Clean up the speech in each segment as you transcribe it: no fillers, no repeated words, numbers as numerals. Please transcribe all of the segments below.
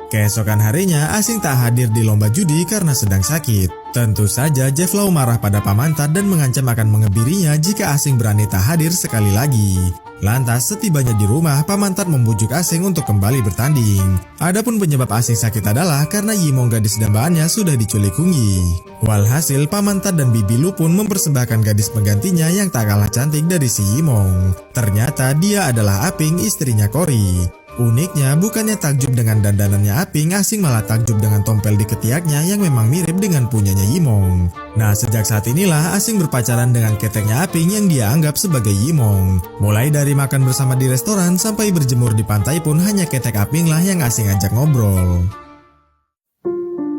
Keesokan harinya, Asing tak hadir di lomba judi karena sedang sakit. Tentu saja Jeff Lau marah pada Pamantat dan mengancam akan mengebirinya jika Asing berani tak hadir sekali lagi. Lantas setibanya di rumah, Pamantat membujuk Asing untuk kembali bertanding. Adapun penyebab Asing sakit adalah karena Yimong gadis dambaannya sudah diculik Hungyi. Walhasil Pamantat dan Bibi Lu pun mempersembahkan gadis penggantinya yang tak kalah cantik dari si Yimong. Ternyata dia adalah Aping, istrinya Cory. Uniknya, bukannya takjub dengan dandanannya Aping, Asing malah takjub dengan tompel di ketiaknya yang memang mirip dengan punyanya Yimong. Nah, sejak saat inilah Asing berpacaran dengan keteknya Aping yang dia anggap sebagai Yimong. Mulai dari makan bersama di restoran sampai berjemur di pantai pun hanya ketek Aping lah yang Asing ajak ngobrol.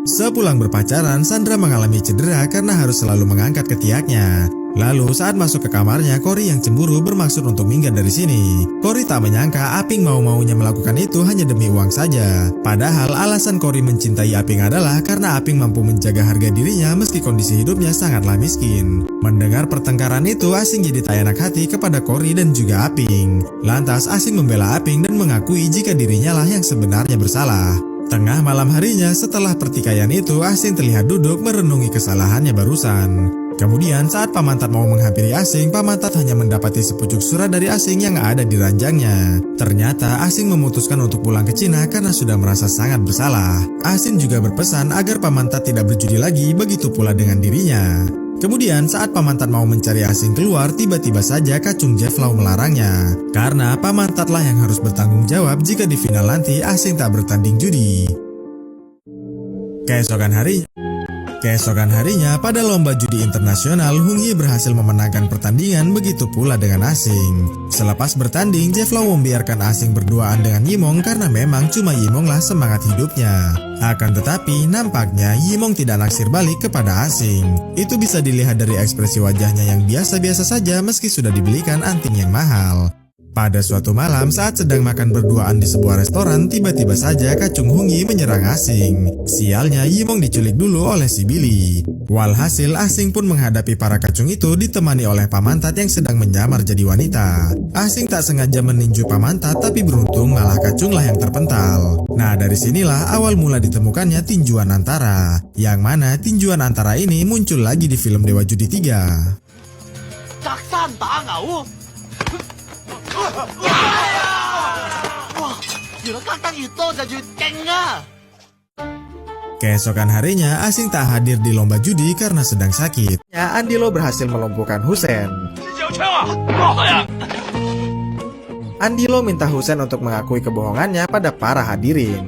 Sepulang berpacaran, Sandra mengalami cedera karena harus selalu mengangkat ketiaknya. Lalu saat masuk ke kamarnya, Cory yang cemburu bermaksud untuk minggat dari sini. Cory tak menyangka Aping mau-maunya melakukan itu hanya demi uang saja. Padahal alasan Cory mencintai Aping adalah karena Aping mampu menjaga harga dirinya meski kondisi hidupnya sangatlah miskin. Mendengar pertengkaran itu, Asing jadi tak enak hati kepada Cory dan juga Aping. Lantas Asing membela Aping dan mengakui jika dirinya lah yang sebenarnya bersalah. Tengah malam harinya setelah pertikaian itu, Asing terlihat duduk merenungi kesalahannya barusan. Kemudian saat Pamantat mau menghampiri Asing, Pamantat hanya mendapati sepucuk surat dari Asing yang ada di ranjangnya. Ternyata Asing memutuskan untuk pulang ke Cina karena sudah merasa sangat bersalah. Asing juga berpesan agar Pamantat tidak berjudi lagi, begitu pula dengan dirinya. Kemudian saat Pamantat mau mencari Asing keluar, tiba-tiba saja kacung Jeff Lau melarangnya. Karena Pamantatlah yang harus bertanggung jawab jika di final nanti Asing tak bertanding judi. Keesokan harinya, pada lomba judi internasional, Hungyi berhasil memenangkan pertandingan, begitu pula dengan Asing. Selepas bertanding, Jeff Lau membiarkan Asing berduaan dengan Yimong karena memang cuma Yimong lah semangat hidupnya. Akan tetapi, nampaknya Yimong tidak naksir balik kepada Asing. Itu bisa dilihat dari ekspresi wajahnya yang biasa-biasa saja meski sudah dibelikan anting yang mahal. Pada suatu malam saat sedang makan berduaan di sebuah restoran, tiba-tiba saja kacung Hungyi menyerang Asing. Sialnya Yimong diculik dulu oleh si Billy. Walhasil Asing pun menghadapi para kacung itu ditemani oleh Pamantat yang sedang menyamar jadi wanita. Asing tak sengaja meninju Pamantat tapi beruntung malah kacunglah yang terpental. Nah, dari sinilah awal mula ditemukannya tinjuan antara. Yang mana tinjuan antara ini muncul lagi di film Dewa Judi 3. Caksan tak ngau. Keesokan harinya, Asing tak hadir di lomba judi karena sedang sakit. Andilo berhasil melumpuhkan Husen. Andilo minta Husen untuk mengakui kebohongannya pada para hadirin.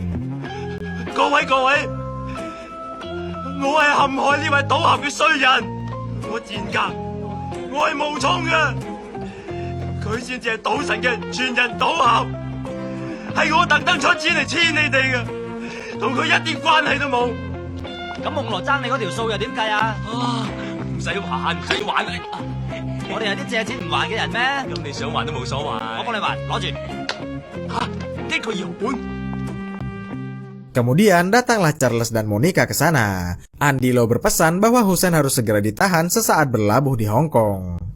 Kemudian datanglah Charles dan Monica ke sana. Andilo berpesan bahwa Husen harus segera ditahan sesaat berlabuh di Hong Kong.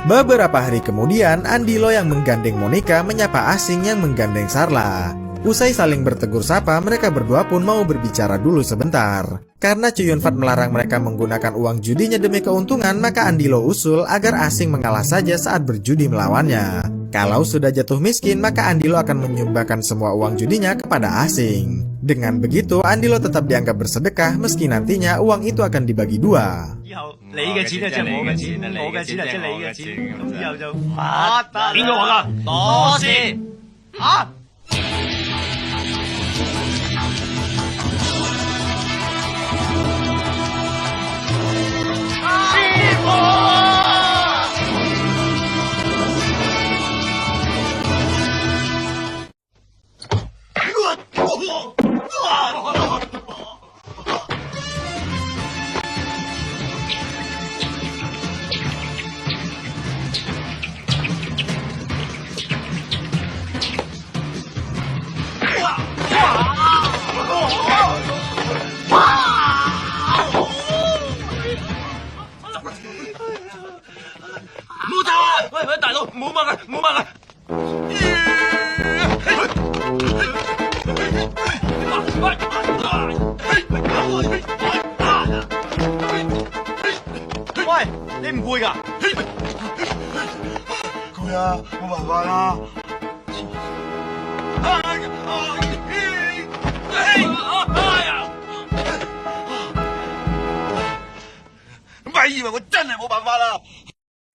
Beberapa hari kemudian, Andilo yang menggandeng Monica menyapa Asing yang menggandeng Sarla. Usai saling bertegur sapa, mereka berdua pun mau berbicara dulu sebentar. Karena Chuyun Fat melarang mereka menggunakan uang judinya demi keuntungan, maka Andilo usul agar Asing mengalah saja saat berjudi melawannya. Kalau sudah jatuh miskin, maka Andilo akan menyumbangkan semua uang judinya kepada Asing. Dengan begitu, Andilo tetap dianggap bersedekah meski nantinya uang itu akan dibagi dua. 冇掹啊，冇掹啊！喂，你唔攰㗎？攰啊，冇辦法啦。咪以為我真係冇辦法啦。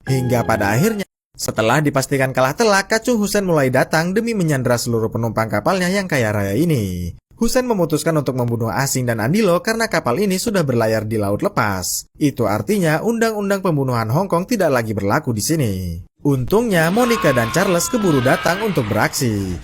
Hingga pada akhirnya, setelah dipastikan kalah telak, Kacung Hussein mulai datang demi menyandera seluruh penumpang kapalnya yang kaya raya ini. Hussein memutuskan untuk membunuh Asing dan Andilo karena kapal ini sudah berlayar di laut lepas. Itu artinya undang-undang pembunuhan Hong Kong tidak lagi berlaku di sini. Untungnya Monica dan Charles keburu datang untuk beraksi.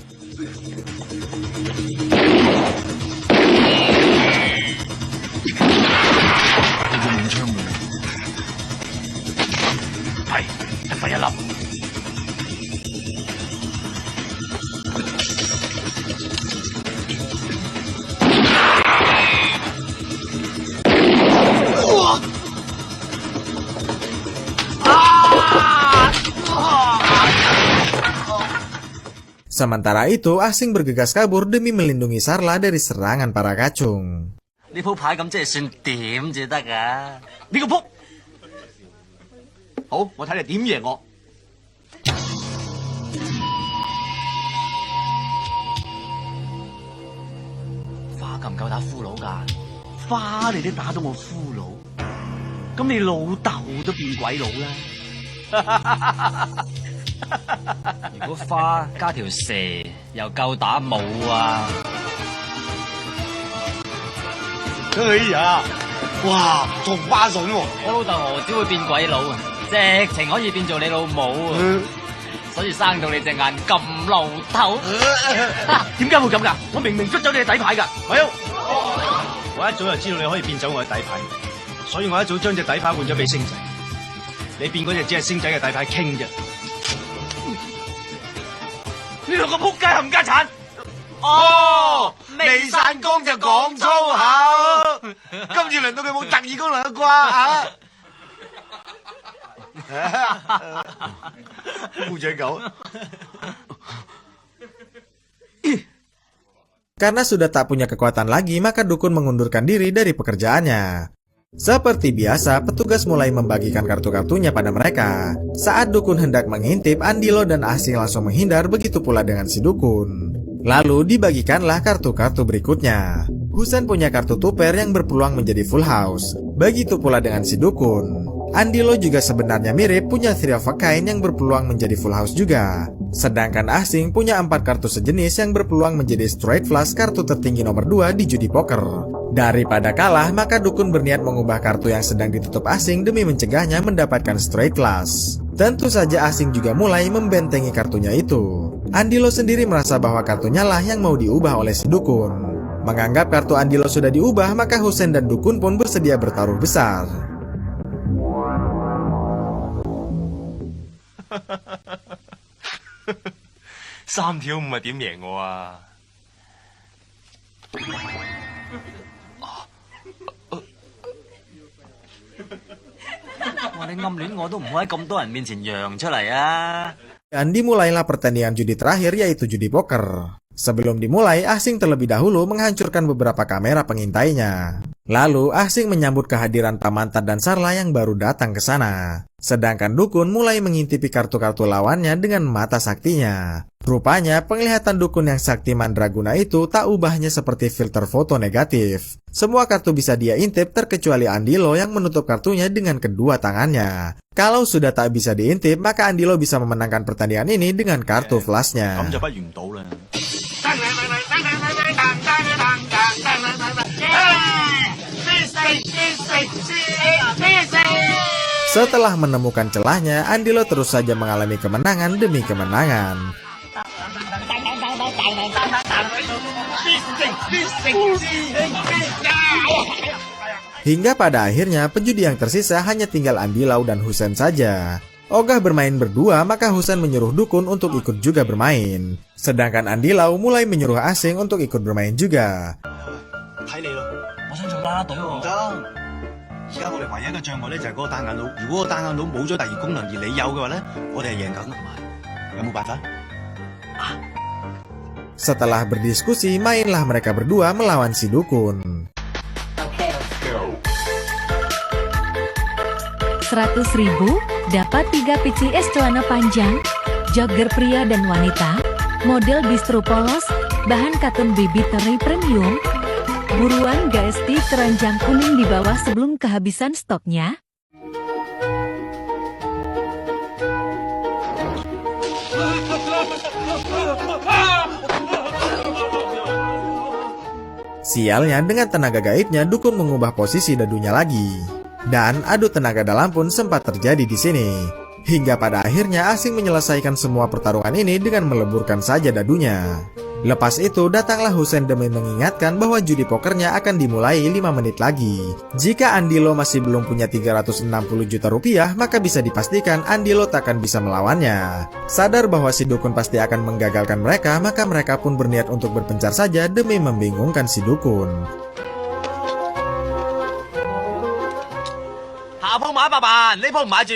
Sementara itu, Asing bergegas kabur demi melindungi Sarla dari serangan para kacung. 呢鋪牌咁即係算點至得㗎？呢個撲！好，我睇你點贏我。花夠唔夠打俘虜㗎？花你都打到我俘虜，咁你老豆都變鬼佬啦！如果花加條蛇又夠打冇啊！哎呀，哇，同花順喎！我老豆何止會變鬼佬啊，直情可以變做你老母啊！所以生到你隻眼咁露頭。點解會咁㗎？我明明捉走你嘅底牌㗎。係，我一早就知道你可以變走我嘅底牌，所以我一早將隻底牌換咗俾星仔。你變嗰隻只係星仔嘅底牌傾啫。呢兩個撲街冚家鏟！哦，未散光就講粗口，今次輪到佢冇特異功能啦啩嚇！烏仔狗。 Karena sudah tak punya kekuatan lagi, maka Dukun mengundurkan diri dari pekerjaannya. Seperti biasa, petugas mulai membagikan kartu-kartunya pada mereka. Saat Dukun hendak mengintip, Andilo dan Asing langsung menghindar, begitu pula dengan si Dukun. Lalu dibagikanlah kartu-kartu berikutnya. Hussein punya kartu tuper yang berpeluang menjadi full house. Begitu pula dengan si Dukun. Andilo juga sebenarnya mirip punya three of a kind yang berpeluang menjadi full house juga. Sedangkan Asing punya 4 kartu sejenis yang berpeluang menjadi straight flush, kartu tertinggi nomor 2 di judi poker. Daripada kalah, maka Dukun berniat mengubah kartu yang sedang ditutup Asing demi mencegahnya mendapatkan straight flush. Tentu saja Asing juga mulai membentengi kartunya itu. Andilo sendiri merasa bahwa kartunya lah yang mau diubah oleh si Dukun. Menganggap kartu Andilo sudah diubah, maka Hussein dan Dukun pun bersedia bertaruh besar.三條五係點贏我啊？哇！你暗戀我都唔好喺咁多人面前揚出嚟啊！ Dan dimulailah pertandingan judi terakhir, yaitu judi poker. Sebelum dimulai, Asing terlebih dahulu menghancurkan beberapa kamera pengintainya. Lalu, Asing menyambut kehadiran Pamantan dan Sarla yang baru datang ke sana. Sedangkan Dukun mulai mengintipi kartu-kartu lawannya dengan mata saktinya. Rupanya, penglihatan Dukun yang sakti mandraguna itu tak ubahnya seperti filter foto negatif. Semua kartu bisa dia intip terkecuali Andilo yang menutup kartunya dengan kedua tangannya. Kalau sudah tak bisa diintip, maka Andilo bisa memenangkan pertandingan ini dengan kartu flashnya. 咁就不如唔賭啦。 Setelah menemukan celahnya, Andilo terus saja mengalami kemenangan demi kemenangan. Hingga pada akhirnya penjudi yang tersisa hanya tinggal Andilo dan Hussein saja. Ogah bermain berdua, maka Hussein menyuruh Dukun untuk ikut juga bermain. Sedangkan Andilo mulai menyuruh Asing untuk ikut bermain juga. 睇你咯，我想做啦隊喎。唔得。而家我哋唯一嘅障礙咧就係嗰個單眼佬。如果個單眼佬冇咗第二功能而你有嘅話咧，我哋係贏緊。有冇辦法？ Setelah berdiskusi, mainlah mereka berdua melawan si dukun. 100.000 dapat 3 PCS celana panjang, jogger pria dan wanita, model distro polos, bahan katun baby teri premium. Buruan GST keranjang kuning di bawah sebelum kehabisan stoknya. Sialnya, dengan tenaga gaibnya, dukun mengubah posisi dadunya lagi. Dan adu tenaga dalam pun sempat terjadi di sini. Hingga pada akhirnya Asing menyelesaikan semua pertarungan ini dengan meleburkan saja dadunya. Lepas itu datanglah Husen demi mengingatkan bahwa judi pokernya akan dimulai 5 menit lagi. Jika Andilo masih belum punya 360 juta rupiah, maka bisa dipastikan Andilo takkan bisa melawannya. Sadar bahwa si dukun pasti akan menggagalkan mereka, maka mereka pun berniat untuk berpencar saja demi membingungkan si dukun. 下鋪買100萬，呢鋪唔買住。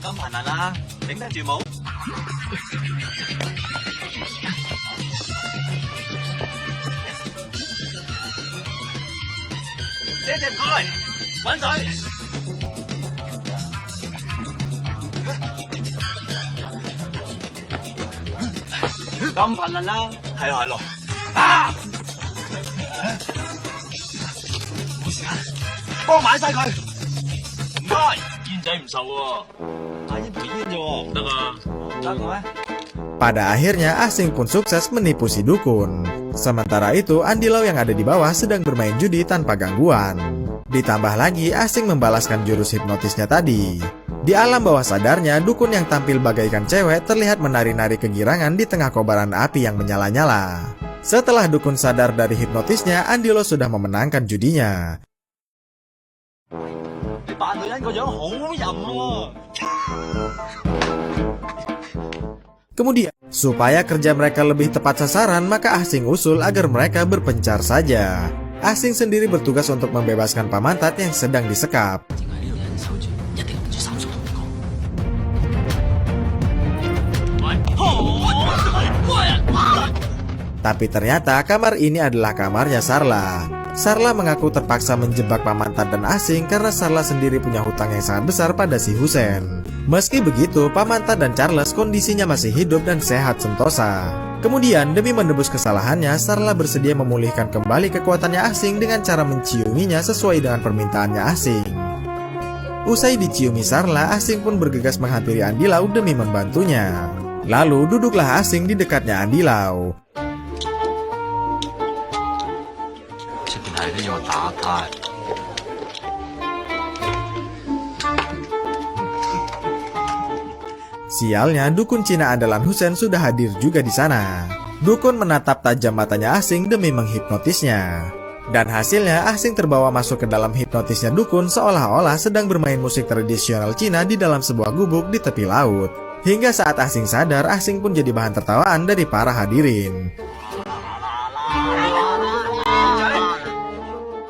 咁頻能啦，頂得住冇？謝謝唔該，滾水。 咁頻能啦，係咯係咯，啊！冇時間，幫我買晒佢，唔該。煙仔唔受喎，買一條煙啫喎，得啊，得嘅咩？ Pada akhirnya Asing pun sukses menipu si dukun. Sementara itu Andilo yang ada di bawah sedang bermain judi tanpa gangguan. Ditambah lagi Asing membalaskan jurus hipnotisnya tadi. Di alam bawah sadarnya, dukun yang tampil bagaikan cewek terlihat menari-nari kegirangan di tengah kobaran api yang menyala-nyala. Setelah dukun sadar dari hipnotisnya, Andilo sudah memenangkan judinya. 你扮女人個樣好淫喎。 Kemudian, supaya kerja mereka lebih tepat sasaran, maka Asing usul agar mereka berpencar saja. Asing sendiri bertugas untuk membebaskan Pamantat yang sedang disekap. Tapi ternyata kamar ini adalah kamarnya Sarla. Sarla mengaku terpaksa menjebak Pamantat dan Asing karena Sarla sendiri punya hutang yang sangat besar pada si Husen. Meski begitu, Pamantat dan Charles kondisinya masih hidup dan sehat sentosa. Kemudian, demi menebus kesalahannya, Sarla bersedia memulihkan kembali kekuatannya Asing dengan cara menciuminya sesuai dengan permintaannya Asing. Usai diciumi Sarla, Asing pun bergegas menghampiri Andilau demi membantunya. Lalu duduklah Asing di dekatnya Andilau. 出邊係都要我打胎。 Sialnya, dukun Cina andalan Husen sudah hadir juga di sana. Dukun menatap tajam matanya Asing demi menghipnotisnya. Dan hasilnya, Asing terbawa masuk ke dalam hipnotisnya dukun seolah-olah sedang bermain musik tradisional Cina di dalam sebuah gubuk di tepi laut. Hingga saat Asing sadar, Asing pun jadi bahan tertawaan dari para hadirin.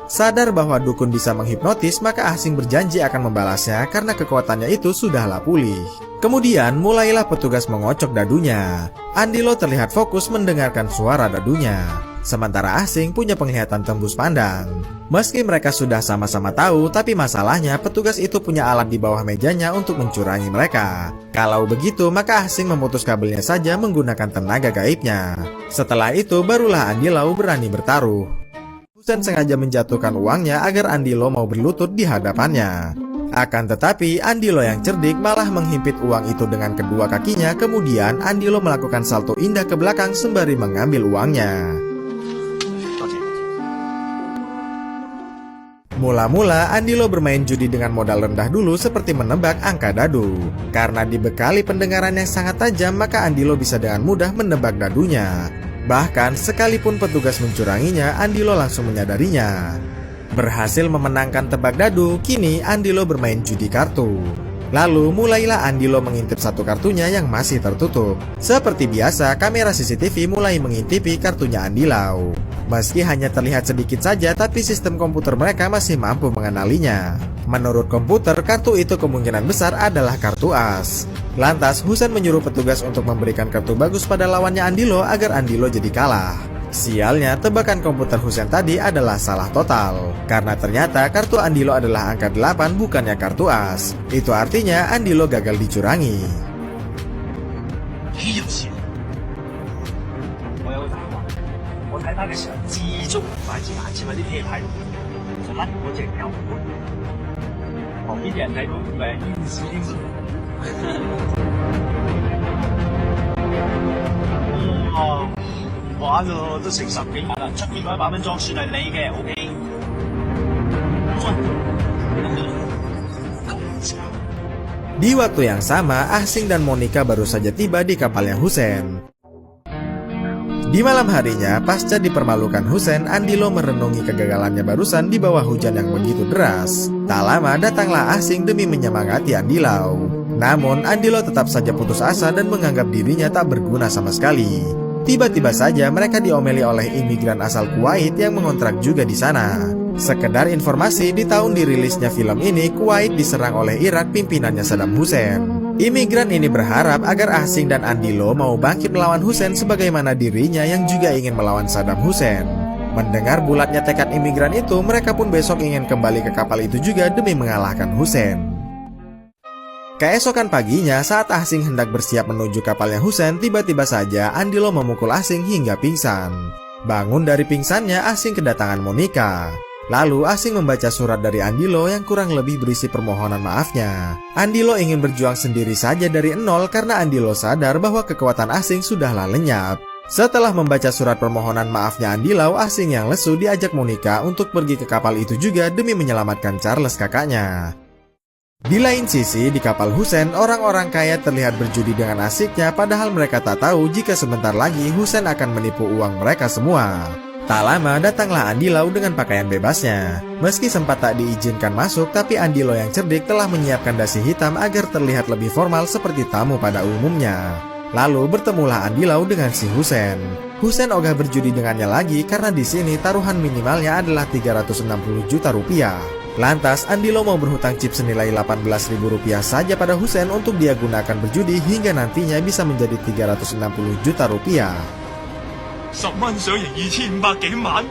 Sadar bahwa dukun bisa menghipnotis, maka Asing berjanji akan membalasnya karena kekuatannya itu sudahlah pulih. Kemudian mulailah petugas mengocok dadunya. Andilo terlihat fokus mendengarkan suara dadunya. Sementara Asing punya penglihatan tembus pandang. Meski mereka sudah sama-sama tahu, tapi masalahnya petugas itu punya alat di bawah mejanya untuk mencurangi mereka. Kalau begitu, maka Asing memutus kabelnya saja menggunakan tenaga gaibnya. Setelah itu, barulah Andilo berani bertaruh. Husen sengaja menjatuhkan uangnya agar Andilo mau berlutut di hadapannya. Akan tetapi, Andilo yang cerdik malah menghimpit uang itu dengan kedua kakinya. Kemudian, Andilo melakukan salto indah ke belakang sembari mengambil uangnya. Mula-mula, Andilo bermain judi dengan modal rendah dulu seperti menebak angka dadu. Karena dibekali pendengaran yang sangat tajam, maka Andilo bisa dengan mudah menebak dadunya. Bahkan, sekalipun petugas mencuranginya, Andilo langsung menyadarinya. Berhasil memenangkan tebak dadu, kini Andilo bermain judi kartu. Lalu mulailah Andilo mengintip satu kartunya yang masih tertutup. Seperti biasa, kamera CCTV mulai mengintipi kartunya Andilo. Meski hanya terlihat sedikit saja, tapi sistem komputer mereka masih mampu mengenalinya. Menurut komputer, kartu itu kemungkinan besar adalah kartu as. Lantas, Husen menyuruh petugas untuk memberikan kartu bagus pada lawannya Andilo agar Andilo jadi kalah. Sialnya, tebakan komputer Husen tadi adalah salah total. Karena ternyata kartu Andilo adalah angka 8 bukannya kartu as. Itu artinya Andilo gagal dicurangi. 豈有此理！我有個大話，我睇翻嘅時候知足快捷行切埋啲啤牌，就甩嗰隻牛盤，旁邊啲人睇到以為係煙屎添。哇！玩咯，都成10幾萬啦，出邊嗰100蚊裝算係你嘅 ，OK。咁渣。 Di waktu yang sama, Asing dan Monica baru saja tiba di kapalnya Husen. Di malam harinya, pasca dipermalukan Husen, Andilo merenungi kegagalannya barusan di bawah hujan yang begitu deras. Tak lama datanglah Asing demi menyemangati Andilo. Namun, Andilo tetap saja putus asa dan menganggap dirinya tak berguna sama sekali. Tiba-tiba saja mereka diomeli oleh imigran asal Kuwait yang mengontrak juga di sana. Sekedar informasi, di tahun dirilisnya film ini, Kuwait diserang oleh Irak pimpinannya Saddam Hussein. Imigran ini berharap agar Asing dan Andilo mau bangkit melawan Hussein sebagaimana dirinya yang juga ingin melawan Saddam Hussein. Mendengar bulatnya tekad imigran itu, mereka pun besok ingin kembali ke kapal itu juga demi mengalahkan Hussein. Keesokan paginya, saat Asing hendak bersiap menuju kapalnya Hussein, tiba-tiba saja Andilo memukul Asing hingga pingsan. Bangun dari pingsannya, Asing kedatangan Monica. Lalu Asing membaca surat dari Andilo yang kurang lebih berisi permohonan maafnya. Andilo ingin berjuang sendiri saja dari nol karena Andilo sadar bahwa kekuatan Asing sudahlah lenyap. Setelah membaca surat permohonan maafnya Andilo, Asing yang lesu diajak Monica untuk pergi ke kapal itu juga demi menyelamatkan Charles kakaknya. Di lain sisi, di kapal Hussein, orang-orang kaya terlihat berjudi dengan asiknya padahal mereka tak tahu jika sebentar lagi Hussein akan menipu uang mereka semua. Tak lama datanglah Andilo dengan pakaian bebasnya. Meski sempat tak diizinkan masuk, tapi Andilo yang cerdik telah menyiapkan dasi hitam agar terlihat lebih formal seperti tamu pada umumnya. Lalu bertemulah Andilo dengan si Hussein. Hussein ogah berjudi dengannya lagi karena di sini taruhan minimalnya adalah 360 juta rupiah. Lantas Andilo mau berhutang chip senilai 18.000 rupiah saja pada Hussein untuk dia gunakan berjudi hingga nantinya bisa menjadi 360 juta rupiah. 10蚊上贏2500幾萬，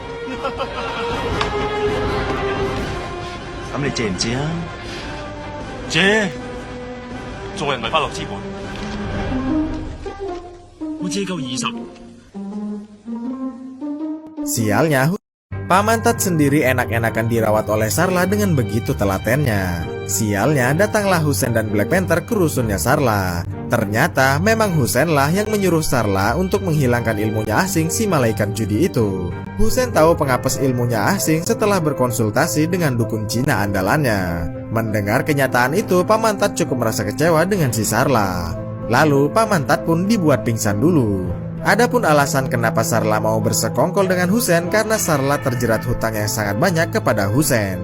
咁你借唔借啊？借做人咪不樂之本。我借夠20。 Sialnya, Paman Tat sendiri enak-enakan dirawat oleh Sarla dengan begitu telatennya. Sialnya, datanglah Hussein dan Black Panther ke rusunnya Sarla. Ternyata memang Hussein lah yang menyuruh Sarla untuk menghilangkan ilmunya Asing si malaikat judi itu. Hussein tahu pengapes ilmunya Asing setelah berkonsultasi dengan dukun Cina andalannya. Mendengar kenyataan itu, Paman Tat cukup merasa kecewa dengan si Sarla. Lalu Paman Tat pun dibuat pingsan dulu. Adapun alasan kenapa Sarla mau bersekongkol dengan Hussein karena Sarla terjerat hutang yang sangat banyak kepada Hussein.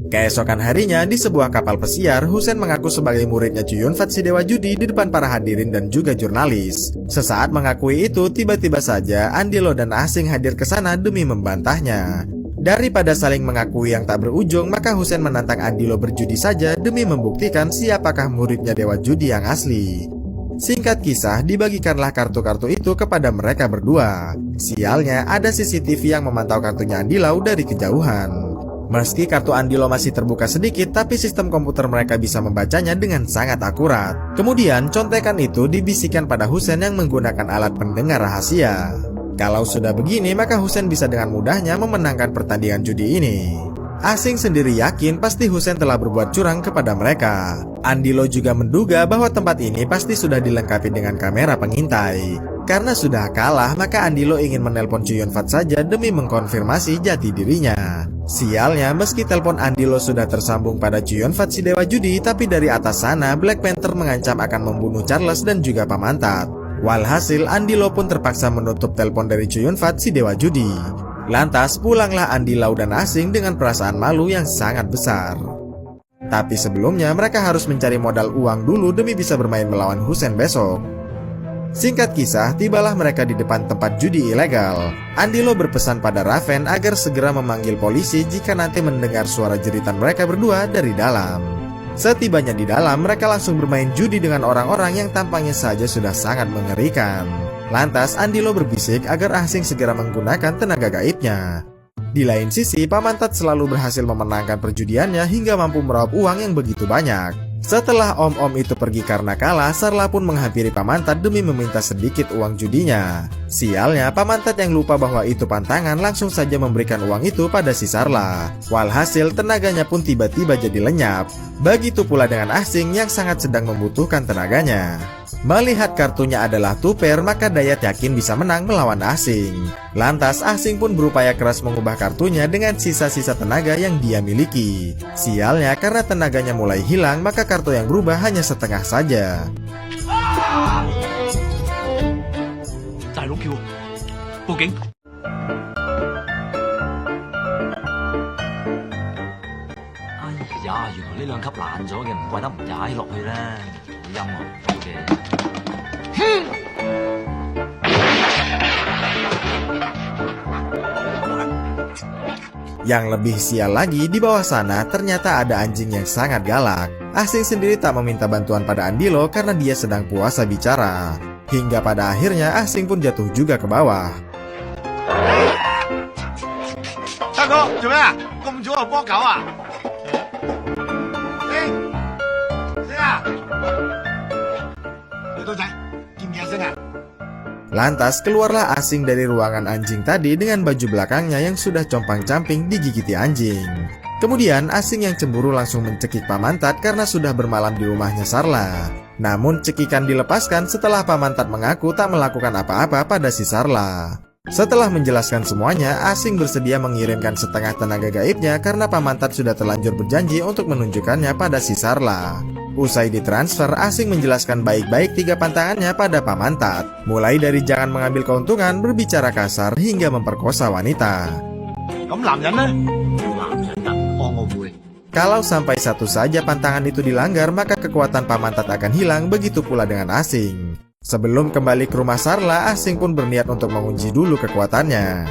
Keesokan harinya, di sebuah kapal pesiar, Hussein mengaku sebagai muridnya Chuyunfat si dewa judi di depan para hadirin dan juga jurnalis. Sesaat mengakui itu, tiba-tiba saja Andilo dan Asing hadir ke sana demi membantahnya. Daripada saling mengakui yang tak berujung, maka Hussein menantang Andilo berjudi saja demi membuktikan siapakah muridnya dewa judi yang asli. Singkat kisah, dibagikanlah kartu-kartu itu kepada mereka berdua. Sialnya, ada CCTV yang memantau kartunya Andilo dari kejauhan. Meski kartu Andilo masih terbuka sedikit, tapi sistem komputer mereka bisa membacanya dengan sangat akurat. Kemudian, contekan itu dibisikkan pada Hussein yang menggunakan alat pendengar rahasia. Kalau sudah begini, maka Hussein bisa dengan mudahnya memenangkan pertandingan judi ini. Asing sendiri yakin pasti Hussein telah berbuat curang kepada mereka. Andilo juga menduga bahwa tempat ini pasti sudah dilengkapi dengan kamera pengintai. Karena sudah kalah, maka Andilo ingin menelpon Chuyunfat saja demi mengkonfirmasi jati dirinya. Sialnya, meski telepon Andilo sudah tersambung pada Chuyunfat si dewa judi, tapi dari atas sana Black Panther mengancam akan membunuh Charles dan juga Paman Tat. Walhasil, Andilo pun terpaksa menutup telepon dari Chuyunfat si dewa judi. Lantas pulanglah Andilo dan Asing dengan perasaan malu yang sangat besar. Tapi sebelumnya mereka harus mencari modal uang dulu demi bisa bermain melawan Hussein besok. Singkat kisah, tibalah mereka di depan tempat judi ilegal. Andilo berpesan pada Raven agar segera memanggil polisi jika nanti mendengar suara jeritan mereka berdua dari dalam. Setibanya di dalam, mereka langsung bermain judi dengan orang-orang yang tampaknya saja sudah sangat mengerikan. Lantas, Andilo berbisik agar Asing segera menggunakan tenaga gaibnya. Di lain sisi, Paman Tat selalu berhasil memenangkan perjudiannya hingga mampu meraup uang yang begitu banyak. Setelah om-om itu pergi karena kalah, Sarla pun menghampiri Paman Tat demi meminta sedikit uang judinya. Sialnya, Paman Tat yang lupa bahwa itu pantangan langsung saja memberikan uang itu pada si Sarla. Walhasil, tenaganya pun tiba-tiba jadi lenyap. Begitu pula dengan Asing yang sangat sedang membutuhkan tenaganya. Melihat kartunya adalah tuper, maka Dayat yakin bisa menang melawan Asing. Lantas Asing pun berupaya keras mengubah kartunya dengan sisa-sisa tenaga yang dia miliki. Sialnya, karena tenaganya mulai hilang, maka kartu yang berubah hanya setengah saja.哎呀，原來呢兩級爛咗嘅，唔怪得唔踩落去啦，音樂唔到嘅。 Yang lebih sial lagi, di bawah sana ternyata ada anjing yang sangat galak. Asing sendiri tak meminta bantuan pada Andilo karena dia sedang puasa bicara. Hingga pada akhirnya Asing pun jatuh juga ke bawah. 大哥，做咩啊？咁早就幫狗啊？星啊！你到仔，見唔見阿星啊？ Lantas keluarlah Asing dari ruangan anjing tadi dengan baju belakangnya yang sudah compang-camping digigiti anjing. Kemudian Asing yang cemburu langsung mencekik Paman Tat karena sudah bermalam di rumahnya Sarla. Namun cekikan dilepaskan setelah Paman Tat mengaku tak melakukan apa-apa pada si Sarla. Setelah menjelaskan semuanya, Asing bersedia mengirimkan setengah tenaga gaibnya karena Paman Tat sudah terlanjur berjanji untuk menunjukkannya pada si Sarla. Usai ditransfer, Asing menjelaskan baik-baik 3 pantangannya pada Paman Tat. Mulai dari jangan mengambil keuntungan, berbicara kasar, hingga memperkosa wanita. 咁男人呢？ Kalau sampai satu saja pantangan itu dilanggar, maka kekuatan Paman Tat akan hilang, begitu pula dengan Asing. Sebelum kembali ke rumah Sarla, Asing pun berniat untuk menguji dulu kekuatannya.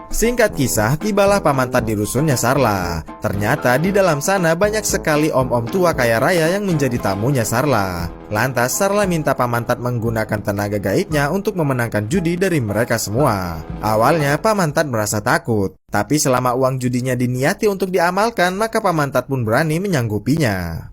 Singkat kisah, tibalah Paman Tat di rusunnya Sarla. Ternyata di dalam sana banyak sekali om-om tua kaya raya yang menjadi tamunya Sarla. Lantas Sarla minta Paman Tat menggunakan tenaga gaibnya untuk memenangkan judi dari mereka semua. Awalnya Paman Tat merasa takut, tapi selama uang judinya diniati untuk diamalkan, maka Paman Tat pun berani menyanggupinya.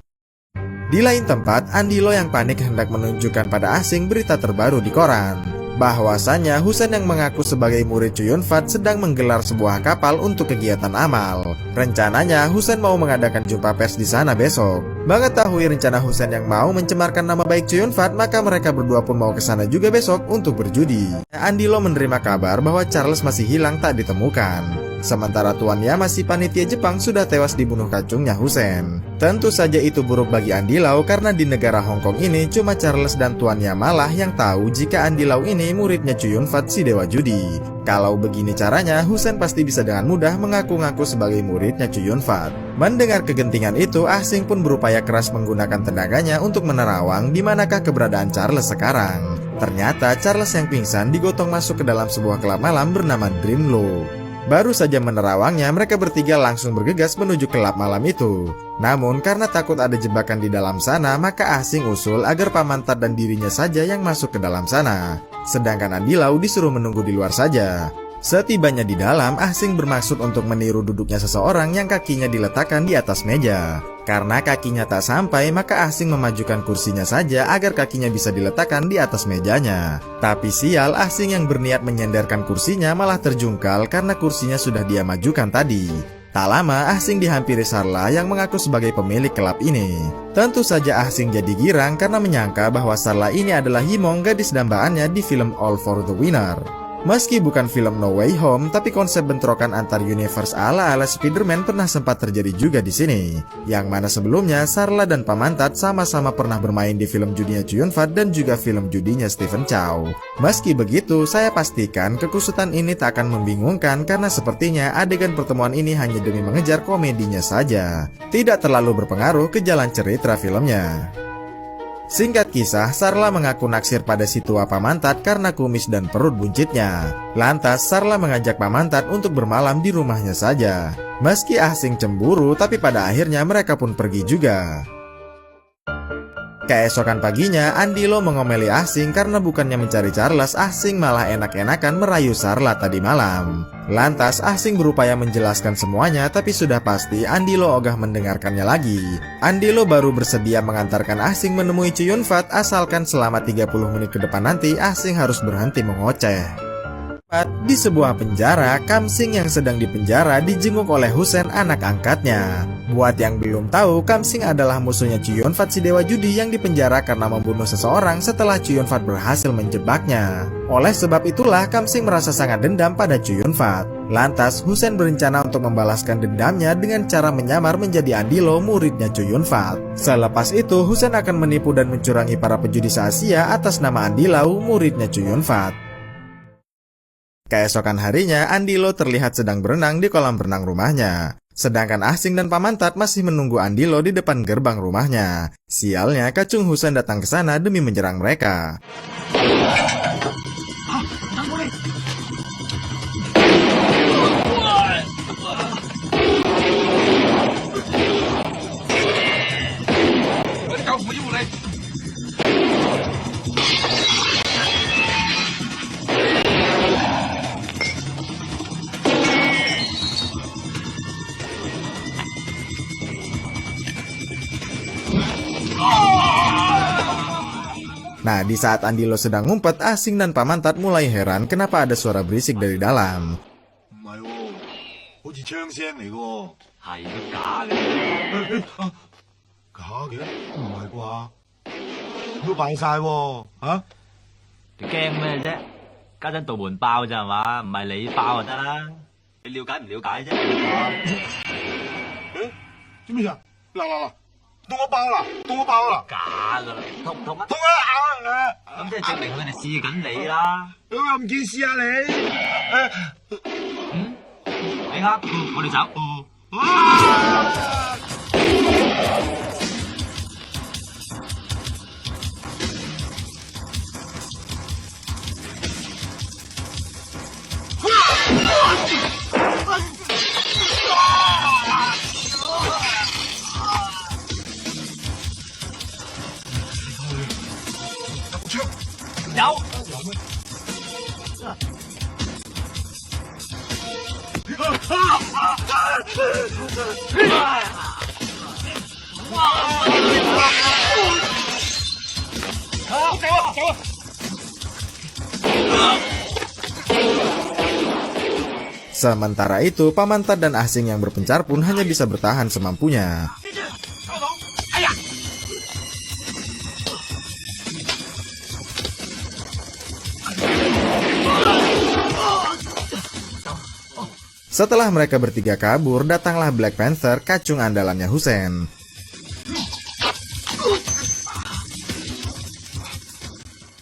Di lain tempat, Andilo yang panik hendak menunjukkan pada Asing berita terbaru di koran, bahwasanya Husen yang mengaku sebagai murid Cuyun Fat sedang menggelar sebuah kapal untuk kegiatan amal. Rencananya Husen mau mengadakan jumpa pers di sana besok. Mengetahui rencana Husen yang mau mencemarkan nama baik Cuyun Fat, maka mereka berdua pun mau ke sana juga besok untuk berjudi. Andilo menerima kabar bahwa Charles masih hilang tak ditemukan. Sementara tuannya masih panitia Jepang sudah tewas dibunuh kacungnya Husen. Tentu saja itu buruk bagi Andilau karena di negara Hong Kong ini cuma Charles dan tuannya malah yang tahu jika Andilau ini muridnya Cuyun Fat si Dewa Judi. Kalau begini caranya, Husen pasti bisa dengan mudah mengaku-ngaku sebagai muridnya Cuyun Fat. Mendengar kegentingan itu, Asing pun berupaya keras menggunakan tenaganya untuk menerawang di manakah keberadaan Charles sekarang. Ternyata Charles yang pingsan digotong masuk ke dalam sebuah klub malam bernama Dreamlow. Baru saja menerawangnya, mereka bertiga langsung bergegas menuju klub malam itu. Namun karena takut ada jebakan di dalam sana, maka Asing usul agar Paman Tat dan dirinya saja yang masuk ke dalam sana. Sedangkan Andilau disuruh menunggu di luar saja. Setibanya di dalam, Asing bermaksud untuk meniru duduknya seseorang yang kakinya diletakkan di atas meja. Karena kakinya tak sampai, maka Asing memajukan kursinya saja agar kakinya bisa diletakkan di atas mejanya. Tapi sial, Asing yang berniat menyenderkan kursinya malah terjungkal karena kursinya sudah dia majukan tadi. Tak lama, Ah Sing dihampiri Sarla yang mengaku sebagai pemilik klub ini. Tentu saja Ah Sing jadi girang karena menyangka bahwa Sarla ini adalah Himong, gadis dambaannya di film All for the Winner. Meski bukan film No Way Home, tapi konsep bentrokan antar universe ala-ala Spider-Man pernah sempat terjadi juga di sini. Yang mana sebelumnya Sarla dan Pamantat sama-sama pernah bermain di film judinya Chow Yun-fat dan juga film judinya Stephen Chow. Meski begitu, saya pastikan kekusutan ini tak akan membingungkan karena sepertinya adegan pertemuan ini hanya demi mengejar komedinya saja. Tidak terlalu berpengaruh ke jalan cerita filmnya. Singkat kisah, Sarla mengaku naksir pada si tua Pamantat karena kumis dan perut buncitnya. Lantas, Sarla mengajak Pamantat untuk bermalam di rumahnya saja. Meski Ah Sing cemburu, tapi pada akhirnya mereka pun pergi juga. Keesokan paginya, Andilo mengomeli Ah Sing karena bukannya mencari Charles, Ah Sing malah enak-enakan merayu Sarla tadi malam. Lantas, Ah Sing berupaya menjelaskan semuanya, tapi sudah pasti Andilo ogah mendengarkannya lagi. Andilo baru bersedia mengantarkan Ah Sing menemui Chow Yun-fat, asalkan selama 30 menit ke depan nanti Ah Sing harus berhenti mengoceh. Di sebuah penjara, Kam Sing yang sedang dipenjara dijenguk oleh Husen, anak angkatnya. Buat yang belum tahu, Kam Sing adalah musuhnya Chow Yun-fat, si dewa judi yang dipenjara karena membunuh seseorang setelah Chow Yun-fat berhasil menjebaknya. Oleh sebab itulah Kam Sing merasa sangat dendam pada Chow Yun-fat. Lantas, Husen berencana untuk membalaskan dendamnya dengan cara menyamar menjadi Andilo, muridnya Chow Yun-fat. Selepas itu, Husen akan menipu dan mencurangi para pejudi se-Asia atas nama Andilo, muridnya Chow Yun-fat. Keesokan harinya, Andilo terlihat sedang berenang di kolam renang rumahnya. Sedangkan Ah Sing dan Pamantat masih menunggu Andilo di depan gerbang rumahnya. Sialnya, Kacung Husen datang ke sana demi menyerang mereka. Nah, di saat Andilo sedang ngumpet, Ah Sing dan Pamantat mulai heran kenapa ada suara berisik dari dalam. 唔係喎，好似槍聲嚟嘅喎。係假嘅。假嘅？唔係啩？都扮晒喎，嚇！你驚咩啫？家陣道門爆咋係嘛？唔係你爆就得啦。你了解唔了解啫？做咩事？嗱，到我爆啦，到我爆啦！假噶啦，痛唔痛啊？痛啊！硬啊！咁即係證明佢哋試緊你啦。咁又唔見試下你？你啱，我哋走。有。Sementara itu, Pamantat dan Ah Sing yang berpencar pun hanya bisa bertahan semampunya. Setelah mereka bertiga kabur, datanglah Black Panther, kacung andalannya Husen.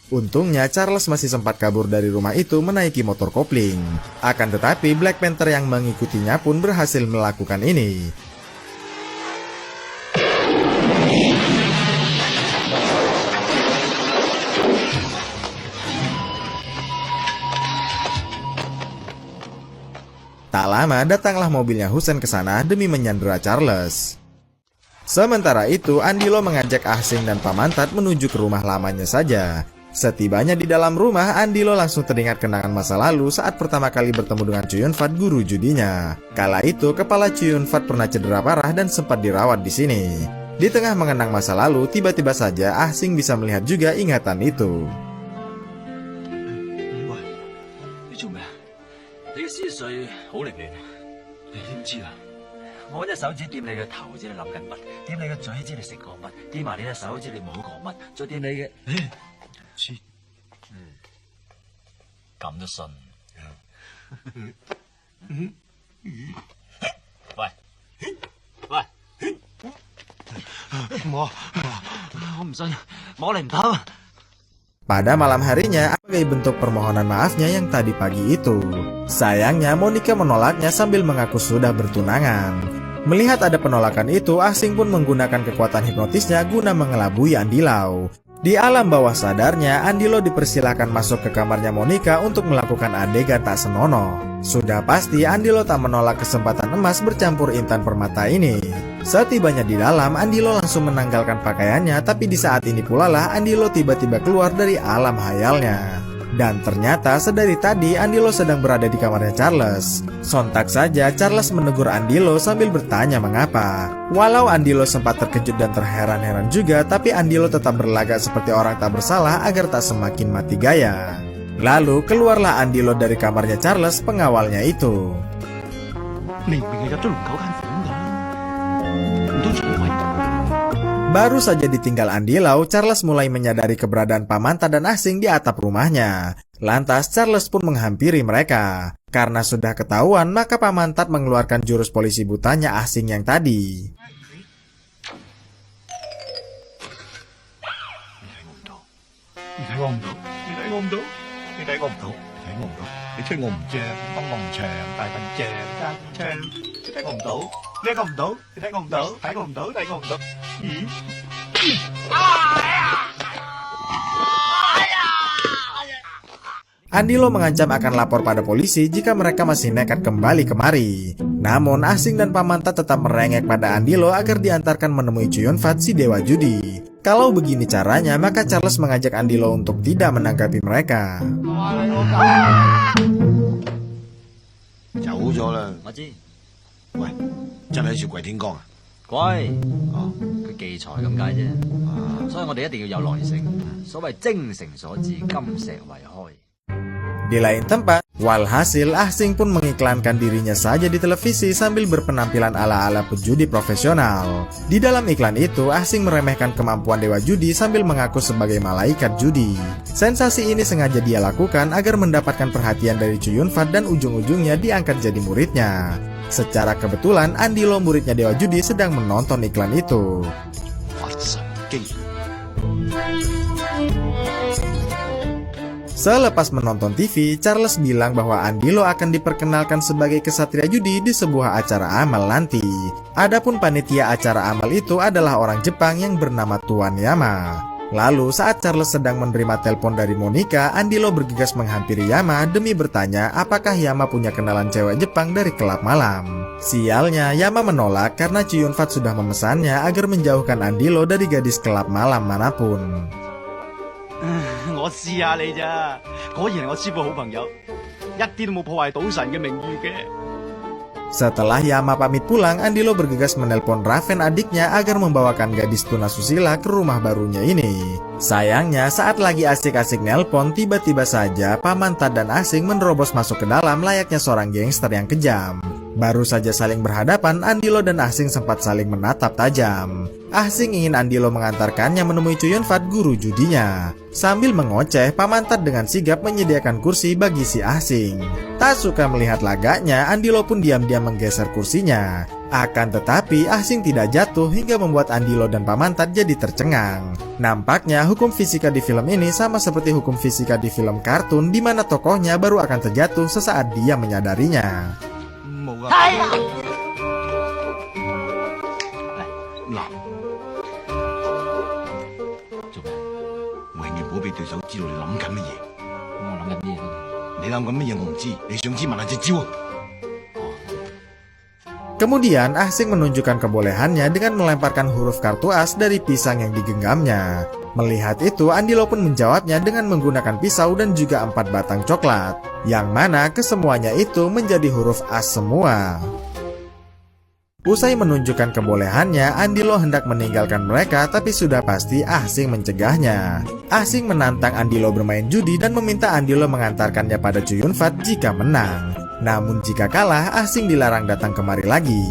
Untungnya Charles masih sempat kabur dari rumah itu menaiki motor kopling. Akan tetapi Black Panther yang mengikutinya pun berhasil melakukan ini. Tak lama datanglah mobilnya Husen ke sana demi menyandera Charles. Sementara itu, Andilo mengajak Ah Sing dan Pamantat menuju ke rumah lamanya saja. Setibanya di dalam rumah, Andilo langsung teringat kenangan masa lalu saat pertama kali bertemu dengan Chow Yun-fat, guru judinya. Kala itu, kepala Chow Yun-fat pernah cedera parah dan sempat dirawat di sini. Di tengah mengenang masa lalu, tiba-tiba saja Ah Sing bisa melihat juga ingatan itu. 你做咩啊？你嘅思緒好凌亂，你點知啊？我隻手指掂你嘅頭，知你諗緊乜；掂你嘅嘴，知你食過乜；掂埋你隻手，知你冇講乜；再掂你嘅，切，咁都信？喂，我唔信，摸你唔得。Pada malam harinya, sebagai bentuk permohonan maafnya yang tadi pagi itu. Sayangnya, Monica menolaknya sambil mengaku sudah bertunangan. Melihat ada penolakan itu, Ah Sing pun menggunakan kekuatan hipnotisnya guna mengelabui Andilau. Di alam bawah sadarnya, Andilo dipersilakan masuk ke kamarnya Monica untuk melakukan adegan tak senonoh. Sudah pasti Andilo tak menolak kesempatan emas bercampur intan permata ini. Setibanya di dalam, Andilo langsung menanggalkan pakaiannya, tapi di saat ini pula lah Andilo tiba-tiba keluar dari alam hayalnya. Dan ternyata sedari tadi Andilo sedang berada di kamarnya Charles. Sontak saja Charles menegur Andilo sambil bertanya mengapa. Walau Andilo sempat terkejut dan terheran-heran juga, tapi Andilo tetap berlagak seperti orang tak bersalah agar tak semakin mati gaya. Lalu keluarlah Andilo dari kamarnya Charles, pengawalnya itu. Baru saja ditinggal Andilau, Charles mulai menyadari keberadaan Pamanta dan Ah Sing di atap rumahnya. Lantas Charles pun menghampiri mereka. Karena sudah ketahuan, maka Pamantat mengeluarkan jurus polisi butanya Ah Sing yang tadi. Andilo mengancam akan lapor pada polisi jika mereka masih nekat kembali kemari. Namun Ah Sing dan Pamantat tetap merengek pada Andilo agar diantarkan menemui Chuyun Fat si dewa judi. Kalau begini caranya, maka Charles mengajak Andilo untuk tidak menanggapi mereka. 走咗啦。我知，喂，真係好似鬼天光啊！鬼哦，佢忌財咁解啫，所以我哋一定要有耐性。所謂精誠所至，金石為開。 Di lain tempat, walhasil Ah Sing pun mengiklankan dirinya saja di televisi sambil berpenampilan ala-ala pejudi profesional. Di dalam iklan itu, Ah Sing meremehkan kemampuan dewa judi sambil mengaku sebagai malaikat judi. Sensasi ini sengaja dia lakukan agar mendapatkan perhatian dari Chuyun Fat dan ujung-ujungnya diangkat jadi muridnya. Secara kebetulan, Andilo muridnya dewa judi sedang menonton iklan itu. Selepas menonton TV, Charles bilang bahwa Andilo akan diperkenalkan sebagai kesatria judi di sebuah acara amal nanti. Adapun panitia acara amal itu adalah orang Jepang yang bernama Tuan Yama. Lalu saat Charles sedang menerima telepon dari Monica, Andilo bergegas menghampiri Yama demi bertanya apakah Yama punya kenalan cewek Jepang dari klub malam. Sialnya, Yama menolak karena Chuyun Fat sudah memesannya agar menjauhkan Andilo dari gadis klub malam manapun. 我試下你咋，果然係我師傅好朋友，一啲都冇破壞賭神嘅名譽嘅。 Setelah Yama pamit pulang, Andilo bergegas menelpon Raven adiknya agar membawakan gadis tunasusila ke rumah barunya ini. Sayangnya, saat lagi asik-asik nelpon, tiba-tiba saja Pamantat dan Ah Sing menerobos masuk ke dalam layaknya seorang gangster yang kejam. Baru saja saling berhadapan, Andilo dan Ah Sing sempat saling menatap tajam. Ah Sing ingin Andilo mengantarkannya menemui Chuyun Fat, guru judinya. Sambil mengoceh, Pamantat dengan sigap menyediakan kursi bagi si Ah Sing. Tak suka melihat lagaknya, Andilo pun diam-diam menggeser kursinya. Akan tetapi, Ah Sing tidak jatuh hingga membuat Andilo dan Pamantat jadi tercengang. Nampaknya hukum fisika di film ini sama seperti hukum fisika di film kartun, di mana tokohnya baru akan terjatuh sesaat dia menyadarinya. 冇啊！嗱，做咩？永遠唔好俾對手知道你諗緊乜嘢。我諗緊咩？你諗緊乜嘢我唔知，你想知問下隻招啊！ Kemudian Ah Sing menunjukkan kebolehannya dengan melemparkan huruf kartu as dari pisang yang digenggamnya. Melihat itu, Andilo pun menjawabnya dengan menggunakan pisau dan juga 4 batang coklat, yang mana kesemuanya itu menjadi huruf as semua. Usai menunjukkan kebolehannya, Andilo hendak meninggalkan mereka, tapi sudah pasti Ah Sing mencegahnya. Ah Sing menantang Andilo bermain judi dan meminta Andilo mengantarkannya pada Chuyun Fat jika menang. Namun jika kalah, Ah Sing dilarang datang kemari lagi.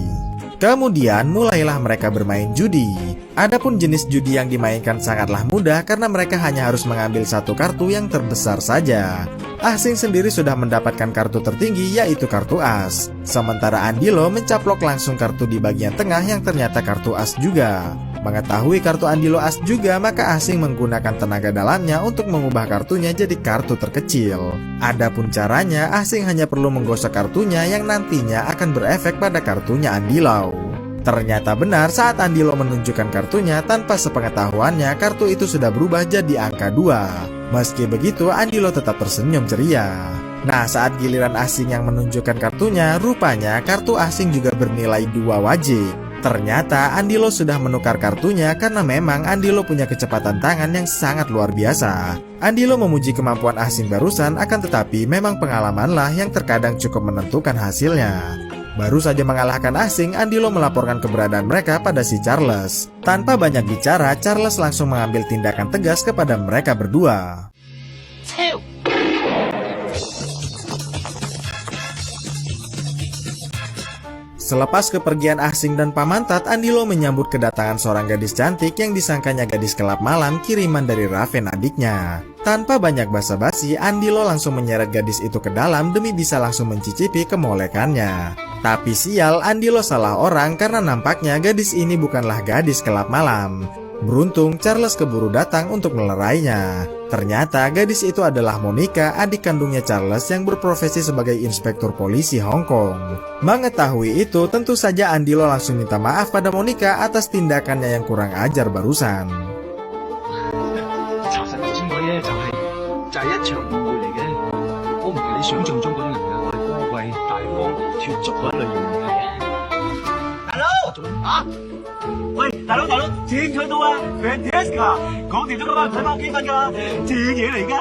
Kemudian mulailah mereka bermain judi. Adapun jenis judi yang dimainkan sangatlah mudah karena mereka hanya harus mengambil satu kartu yang terbesar saja. Asing sendiri sudah mendapatkan kartu tertinggi yaitu kartu as. Sementara Andilo mencaplok langsung kartu di bagian tengah yang ternyata kartu as juga. Mengetahui kartu Andilo as juga, maka Asing menggunakan tenaga dalamnya untuk mengubah kartunya jadi kartu terkecil. Adapun caranya, Asing hanya perlu menggosok kartunya yang nantinya akan berefek pada kartunya Andilo. Ternyata benar saat Andilo menunjukkan kartunya, tanpa sepengetahuannya kartu itu sudah berubah jadi angka 2. Meski begitu, Andilo tetap tersenyum ceria. Nah, saat giliran Asing yang menunjukkan kartunya, rupanya kartu Asing juga bernilai 2 wajib. Ternyata Andilo sudah menukar kartunya karena memang Andilo punya kecepatan tangan yang sangat luar biasa. Andilo memuji kemampuan Asing barusan, akan tetapi memang pengalamanlah yang terkadang cukup menentukan hasilnya. Baru saja mengalahkan Asing, Andilo melaporkan keberadaan mereka pada si Charles. Tanpa banyak bicara, Charles langsung mengambil tindakan tegas kepada mereka berdua. Selepas kepergian Asing dan Pamantat, Andilo menyambut kedatangan seorang gadis cantik yang disangkanya gadis kelab malam kiriman dari Raven adiknya. Tanpa banyak basa-basi, Andilo langsung menyeret gadis itu ke dalam demi bisa langsung mencicipi kemolekannya. Tapi sial, Andilo salah orang karena nampaknya gadis ini bukanlah gadis kelab malam. Beruntung, Charles keburu datang untuk melerainya. Ternyata gadis itu adalah Monica, adik kandungnya Charles yang berprofesi sebagai inspektur polisi Hong Kong. Mengetahui itu, tentu saja Andilo langsung minta maaf pada Monica atas tindakannya yang kurang ajar barusan. 查實頭先嗰啲就係一場誤會嚟嘅，我唔係你想象中嗰啲人㗎，我係高貴、大方、脫俗嗰一類型嚟嘅。大佬啊！喂，大佬，正唱到啊 ，Fantastic 啊！講掂咗㗎嘛，唔使返屋企瞓㗎，正嘢嚟㗎。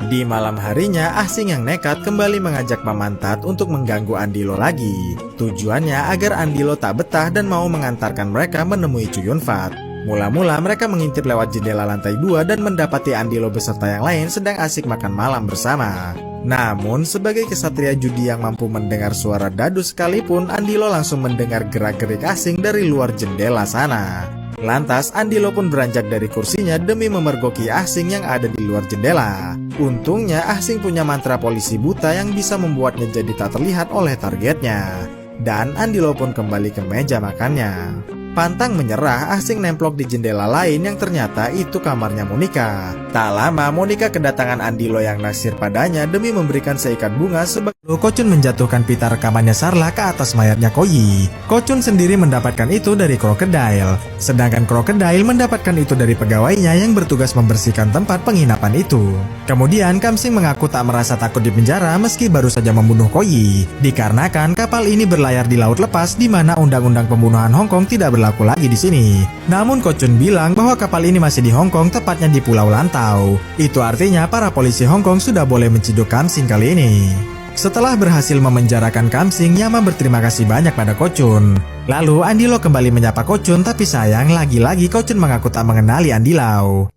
Di malam harinya, Asing yang nekat kembali mengajak Pamantat untuk mengganggu Andilo lagi. Tujuannya agar Andilo tak betah dan mau mengantarkan mereka menemui Chuyun Fat. Mula-mula mereka mengintip lewat jendela lantai 2 dan mendapati Andilo beserta yang lain sedang asik makan malam bersama. Namun, sebagai kesatria judi yang mampu mendengar suara dadu sekalipun, Andilo langsung mendengar gerak-gerik Asing dari luar jendela sana. Lantas, Andilo pun beranjak dari kursinya demi memergoki Asing yang ada di luar jendela. Untungnya, Asing punya mantra polisi buta yang bisa membuatnya jadi tak terlihat oleh targetnya. Dan Andilo pun kembali ke meja makannya. Pantang menyerah, Asing nemplok di jendela lain yang ternyata itu kamarnya Monica. Tak lama, Monica kedatangan Andilo yang naksir padanya demi memberikan seikat bunga sebagai Kochun menjatuhkan pita rekamannya Sarla ke atas mayatnya Koyi. Kochun sendiri mendapatkan itu dari Crocodile, sedangkan Crocodile mendapatkan itu dari pegawainya yang bertugas membersihkan tempat penginapan itu. Kemudian Kamsing mengaku tak merasa takut di penjara meski baru saja membunuh Koyi, dikarenakan kapal ini berlayar di laut lepas di mana undang-undang pembunuhan Hong Kong tidak berlaku lagi di sini. Namun Kochun bilang bahwa kapal ini masih di Hong Kong, tepatnya di Pulau Lantau. Itu artinya para polisi Hong Kong sudah boleh menciduk Kamsing kali ini. Setelah berhasil memenjarakan Kamsing, Yama berterima kasih banyak pada Kochun. Lalu Andilo kembali menyapa Kochun, tapi sayang lagi-lagi Kochun mengaku tak mengenali Andilo.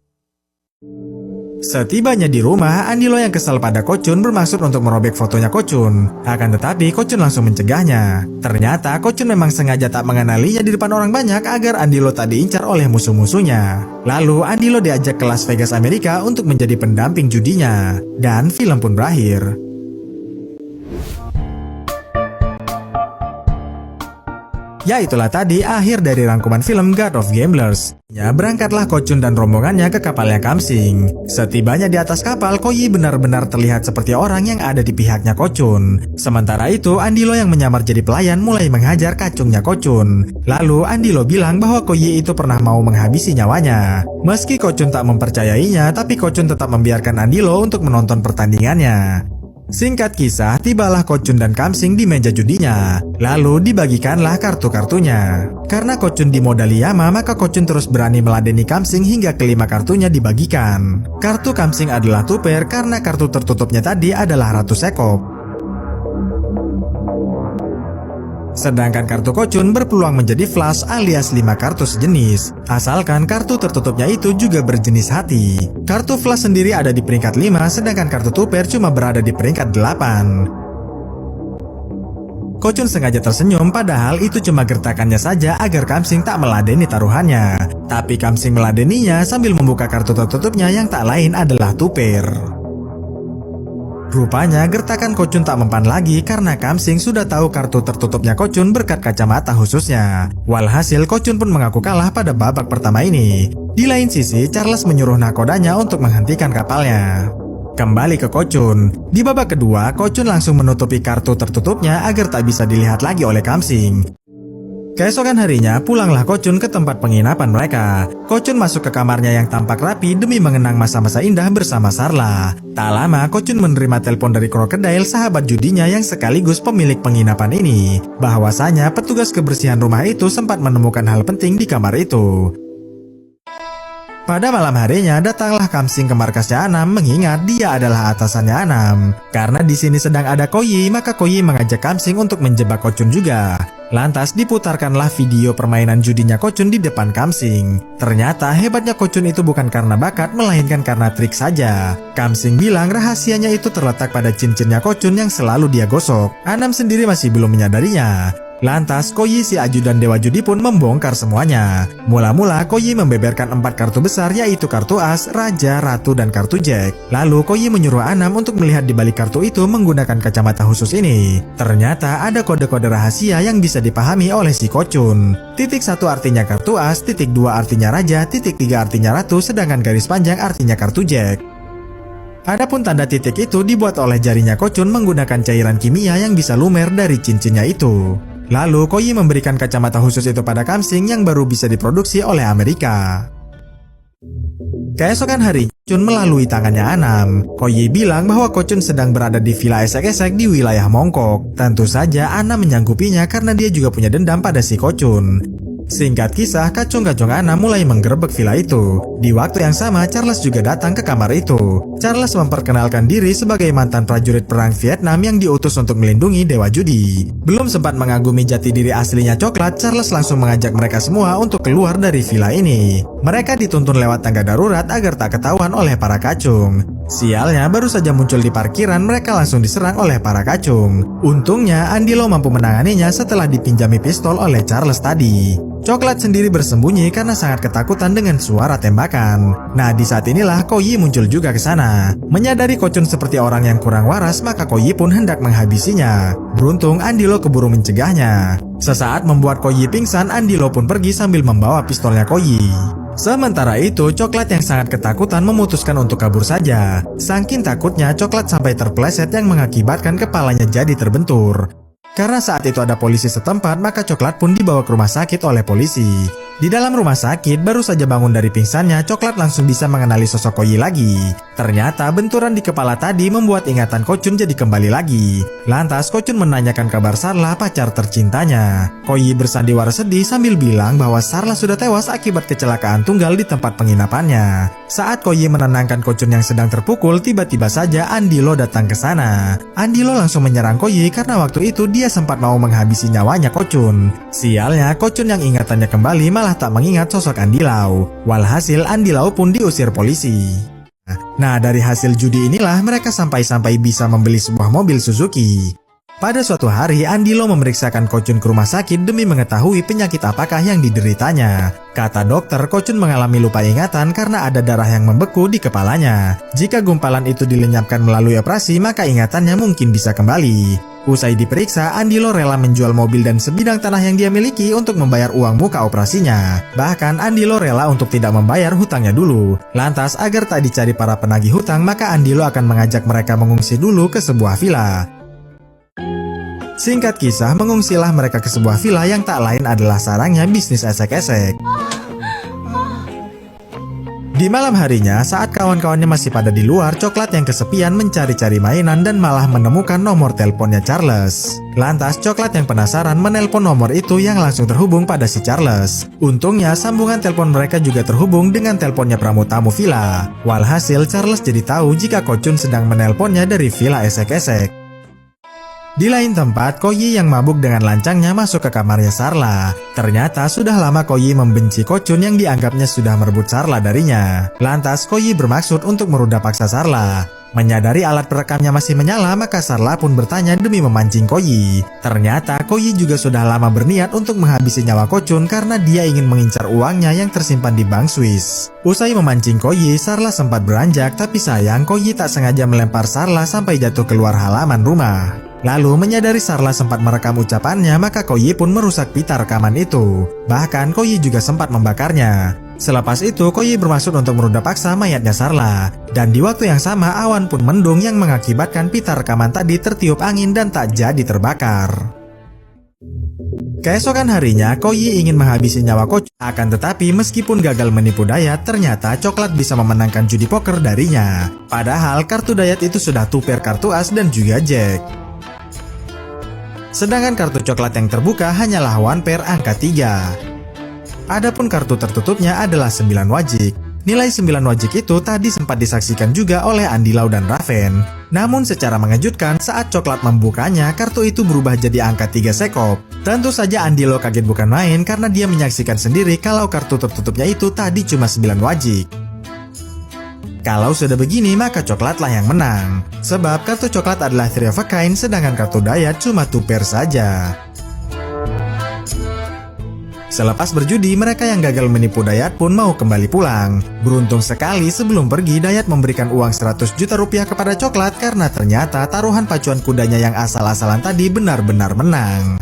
Setibanya di rumah, Andilo yang kesal pada Kochun bermaksud untuk merobek fotonya Kochun. Akan tetapi Kochun langsung mencegahnya. Ternyata Kochun memang sengaja tak mengenalinya di depan orang banyak agar Andilo tak diincar oleh musuh-musuhnya. Lalu Andilo diajak ke Las Vegas, Amerika untuk menjadi pendamping judinya. Dan film pun berakhir. Ya itulah tadi akhir dari rangkuman film God of Gamblers. Ya, berangkatlah Kochun dan rombongannya ke kapalnya Kamsing. Setibanya di atas kapal, Koyi benar-benar terlihat seperti orang yang ada di pihaknya Kochun. Sementara itu, Andilo yang menyamar jadi pelayan mulai menghajar kacungnya Kochun. Lalu Andilo bilang bahwa Koyi itu pernah mau menghabisi nyawanya. Meski Kochun tak mempercayainya, tapi Kochun tetap membiarkan Andilo untuk menonton pertandingannya. Singkat kisah, tibalah Kochun dan Kamsing di meja judinya. Lalu dibagikanlah kartu-kartunya. Karena Kochun dimodali Yama, maka Kochun terus berani meladeni Kamsing hingga kelima kartunya dibagikan. Kartu Kamsing adalah tuper karena kartu tertutupnya tadi adalah Ratu Sekop. Sedangkan kartu Kocun berpeluang menjadi flash alias 5 kartu sejenis, asalkan kartu tertutupnya itu juga berjenis hati. Kartu flash sendiri ada di peringkat 5, sedangkan kartu tuper cuma berada di peringkat 8. Kocun sengaja tersenyum padahal itu cuma gertakannya saja agar Kamsing tak meladeni taruhannya. Tapi Kamsing meladeninya sambil membuka kartu tertutupnya yang tak lain adalah tuper. Rupanya gertakan Kocun tak mempan lagi karena Kamsing sudah tahu kartu tertutupnya Kocun berkat kacamata khususnya. Walhasil Kocun pun mengaku kalah pada babak pertama ini. Di lain sisi, Charles menyuruh nakodanya untuk menghentikan kapalnya. Kembali ke Kocun. Di babak kedua, Kocun langsung menutupi kartu tertutupnya agar tak bisa dilihat lagi oleh Kamsing. Keesokan harinya, pulanglah Kocun ke tempat penginapan mereka. Kocun masuk ke kamarnya yang tampak rapi demi mengenang masa-masa indah bersama Sarla. Tak lama, Kocun menerima telepon dari Crocodile, sahabat judinya yang sekaligus pemilik penginapan ini. Bahwasanya petugas kebersihan rumah itu sempat menemukan hal penting di kamar itu. Pada malam harinya, datanglah Kamsing ke markasnya Anam mengingat dia adalah atasannya Anam. Karena di sini sedang ada Koyi, maka Koyi mengajak Kamsing untuk menjebak Kocun juga. Lantas diputarkanlah video permainan judinya Kocun di depan Kamsing. Ternyata hebatnya Kocun itu bukan karena bakat, melainkan karena trik saja. Kamsing bilang rahasianya itu terletak pada cincinnya Kocun yang selalu dia gosok. Anam sendiri masih belum menyadarinya. Lantas Koyi si ajudan dewa judi pun membongkar semuanya. Mula-mula Koyi membeberkan 4 kartu besar yaitu kartu as, raja, ratu, dan kartu jack. Lalu Koyi menyuruh Anam untuk melihat di balik kartu itu menggunakan kacamata khusus ini. Ternyata ada kode-kode rahasia yang bisa dipahami oleh si Kocun. Titik 1 artinya kartu as, titik 2 artinya raja, titik 3 artinya ratu, sedangkan garis panjang artinya kartu jack. Adapun tanda titik itu dibuat oleh jarinya Kocun menggunakan cairan kimia yang bisa lumer dari cincinnya itu. Lalu Koyi memberikan kacamata khusus itu pada Kamsing yang baru bisa diproduksi oleh Amerika. Keesokan hari, Kocun melalui tangannya Anam. Koyi bilang bahwa Kocun sedang berada di villa esek-esek di wilayah Mongkok. Tentu saja Anam menyanggupinya karena dia juga punya dendam pada si Kocun. Singkat kisah, kacung-kacung Anam mulai menggerebek villa itu. Di waktu yang sama, Charles juga datang ke kamar itu. Charles memperkenalkan diri sebagai mantan prajurit perang Vietnam yang diutus untuk melindungi dewa judi. Belum sempat mengagumi jati diri aslinya Coklat, Charles langsung mengajak mereka semua untuk keluar dari villa ini. Mereka dituntun lewat tangga darurat agar tak ketahuan oleh para kacung. Sialnya, baru saja muncul di parkiran, mereka langsung diserang oleh para kacung. Untungnya, Andilo mampu menanganinya setelah dipinjami pistol oleh Charles tadi. Coklat sendiri bersembunyi karena sangat ketakutan dengan suara tembakan. Nah, di saat inilah Koyi muncul juga ke sana. Menyadari Kocun seperti orang yang kurang waras, maka Koyi pun hendak menghabisinya. Beruntung Andilo keburu mencegahnya. Sesaat membuat Koyi pingsan, Andilo pun pergi sambil membawa pistolnya Koyi. Sementara itu, Coklat yang sangat ketakutan memutuskan untuk kabur saja. Saking takutnya, Coklat sampai terpeleset yang mengakibatkan kepalanya jadi terbentur. Karena saat itu ada polisi setempat, maka Coklat pun dibawa ke rumah sakit oleh polisi. Di dalam rumah sakit, baru saja bangun dari pingsannya, Coklat langsung bisa mengenali sosok Koyi lagi. Ternyata benturan di kepala tadi membuat ingatan Kocun jadi kembali lagi. Lantas Kocun menanyakan kabar Sarla, pacar tercintanya. Koyi bersandiwara sedih sambil bilang bahwa Sarla sudah tewas akibat kecelakaan tunggal di tempat penginapannya. Saat Koyi menenangkan Kocun yang sedang terpukul, tiba-tiba saja Andilo datang ke sana. Andilo langsung menyerang Koyi karena waktu itu dia sempat mau menghabisi nyawanya Kocun. Sialnya, Kocun yang ingatannya kembali malah tak mengingat sosok Andilau. Walhasil Andilau pun diusir polisi. Nah, dari hasil judi inilah mereka sampai-sampai bisa membeli sebuah mobil Suzuki. Pada suatu hari, Andilo memeriksakan Kocun ke rumah sakit demi mengetahui penyakit apakah yang dideritanya. Kata dokter, Kocun mengalami lupa ingatan karena ada darah yang membeku di kepalanya. Jika gumpalan itu dilenyapkan melalui operasi, maka ingatannya mungkin bisa kembali. Usai diperiksa, Andilo rela menjual mobil dan sebidang tanah yang dia miliki untuk membayar uang muka operasinya. Bahkan Andilo rela untuk tidak membayar hutangnya dulu. Lantas, agar tak dicari para penagih hutang, maka Andilo akan mengajak mereka mengungsi dulu ke sebuah villa. Singkat kisah, mengungsilah mereka ke sebuah villa yang tak lain adalah sarangnya bisnis esek-esek. Di malam harinya, saat kawan-kawannya masih pada di luar, Coklat yang kesepian mencari-cari mainan dan malah menemukan nomor teleponnya Charles. Lantas, Coklat yang penasaran menelpon nomor itu yang langsung terhubung pada si Charles. Untungnya, sambungan telepon mereka juga terhubung dengan teleponnya pramu-tamu villa. Walhasil, Charles jadi tahu jika Kocun sedang menelponnya dari villa esek-esek. Di lain tempat, Koyi yang mabuk dengan lancangnya masuk ke kamarnya Sarla. Ternyata sudah lama Koyi membenci Kochun yang dianggapnya sudah merebut Sarla darinya. Lantas Koyi bermaksud untuk meruda paksa Sarla. Menyadari alat perekamnya masih menyala, maka Sarla pun bertanya demi memancing Koyi. Ternyata Koyi juga sudah lama berniat untuk menghabisi nyawa Kochun karena dia ingin mengincar uangnya yang tersimpan di bank Swiss. Usai memancing Koyi, Sarla sempat beranjak, tapi sayang Koyi tak sengaja melempar Sarla sampai jatuh keluar halaman rumah. Lalu menyadari Sarla sempat merekam ucapannya, maka Koyi pun merusak pita rekaman itu. Bahkan Koyi juga sempat membakarnya. Selepas itu, Koyi bermaksud untuk meruda paksa mayatnya Sarla. Dan di waktu yang sama, awan pun mendung yang mengakibatkan pita rekaman tadi tertiup angin dan tak jadi terbakar. Keesokan harinya, Koyi ingin menghabisi nyawa Kochun. Akan tetapi, meskipun gagal menipu Dayat, ternyata coklat bisa memenangkan judi poker darinya. Padahal, kartu Dayat itu sudah 2 pair kartu as dan juga jack. Sedangkan kartu coklat yang terbuka hanyalah 1 pair angka 3. Adapun kartu tertutupnya adalah 9 wajik. Nilai 9 wajik itu tadi sempat disaksikan juga oleh Andy Lau dan Raven. Namun secara mengejutkan, saat coklat membukanya, kartu itu berubah jadi angka 3 sekop. Tentu saja Andy Lau kaget bukan main karena dia menyaksikan sendiri kalau kartu tertutupnya itu tadi cuma 9 wajik. Kalau sudah begini, maka coklatlah yang menang. Sebab kartu coklat adalah 3 of a kind, sedangkan kartu Dayat cuma 2 pair saja. Selepas berjudi, mereka yang gagal menipu Dayat pun mau kembali pulang. Beruntung sekali sebelum pergi, Dayat memberikan uang 100 juta rupiah kepada coklat karena ternyata taruhan pacuan kudanya yang asal-asalan tadi benar-benar menang.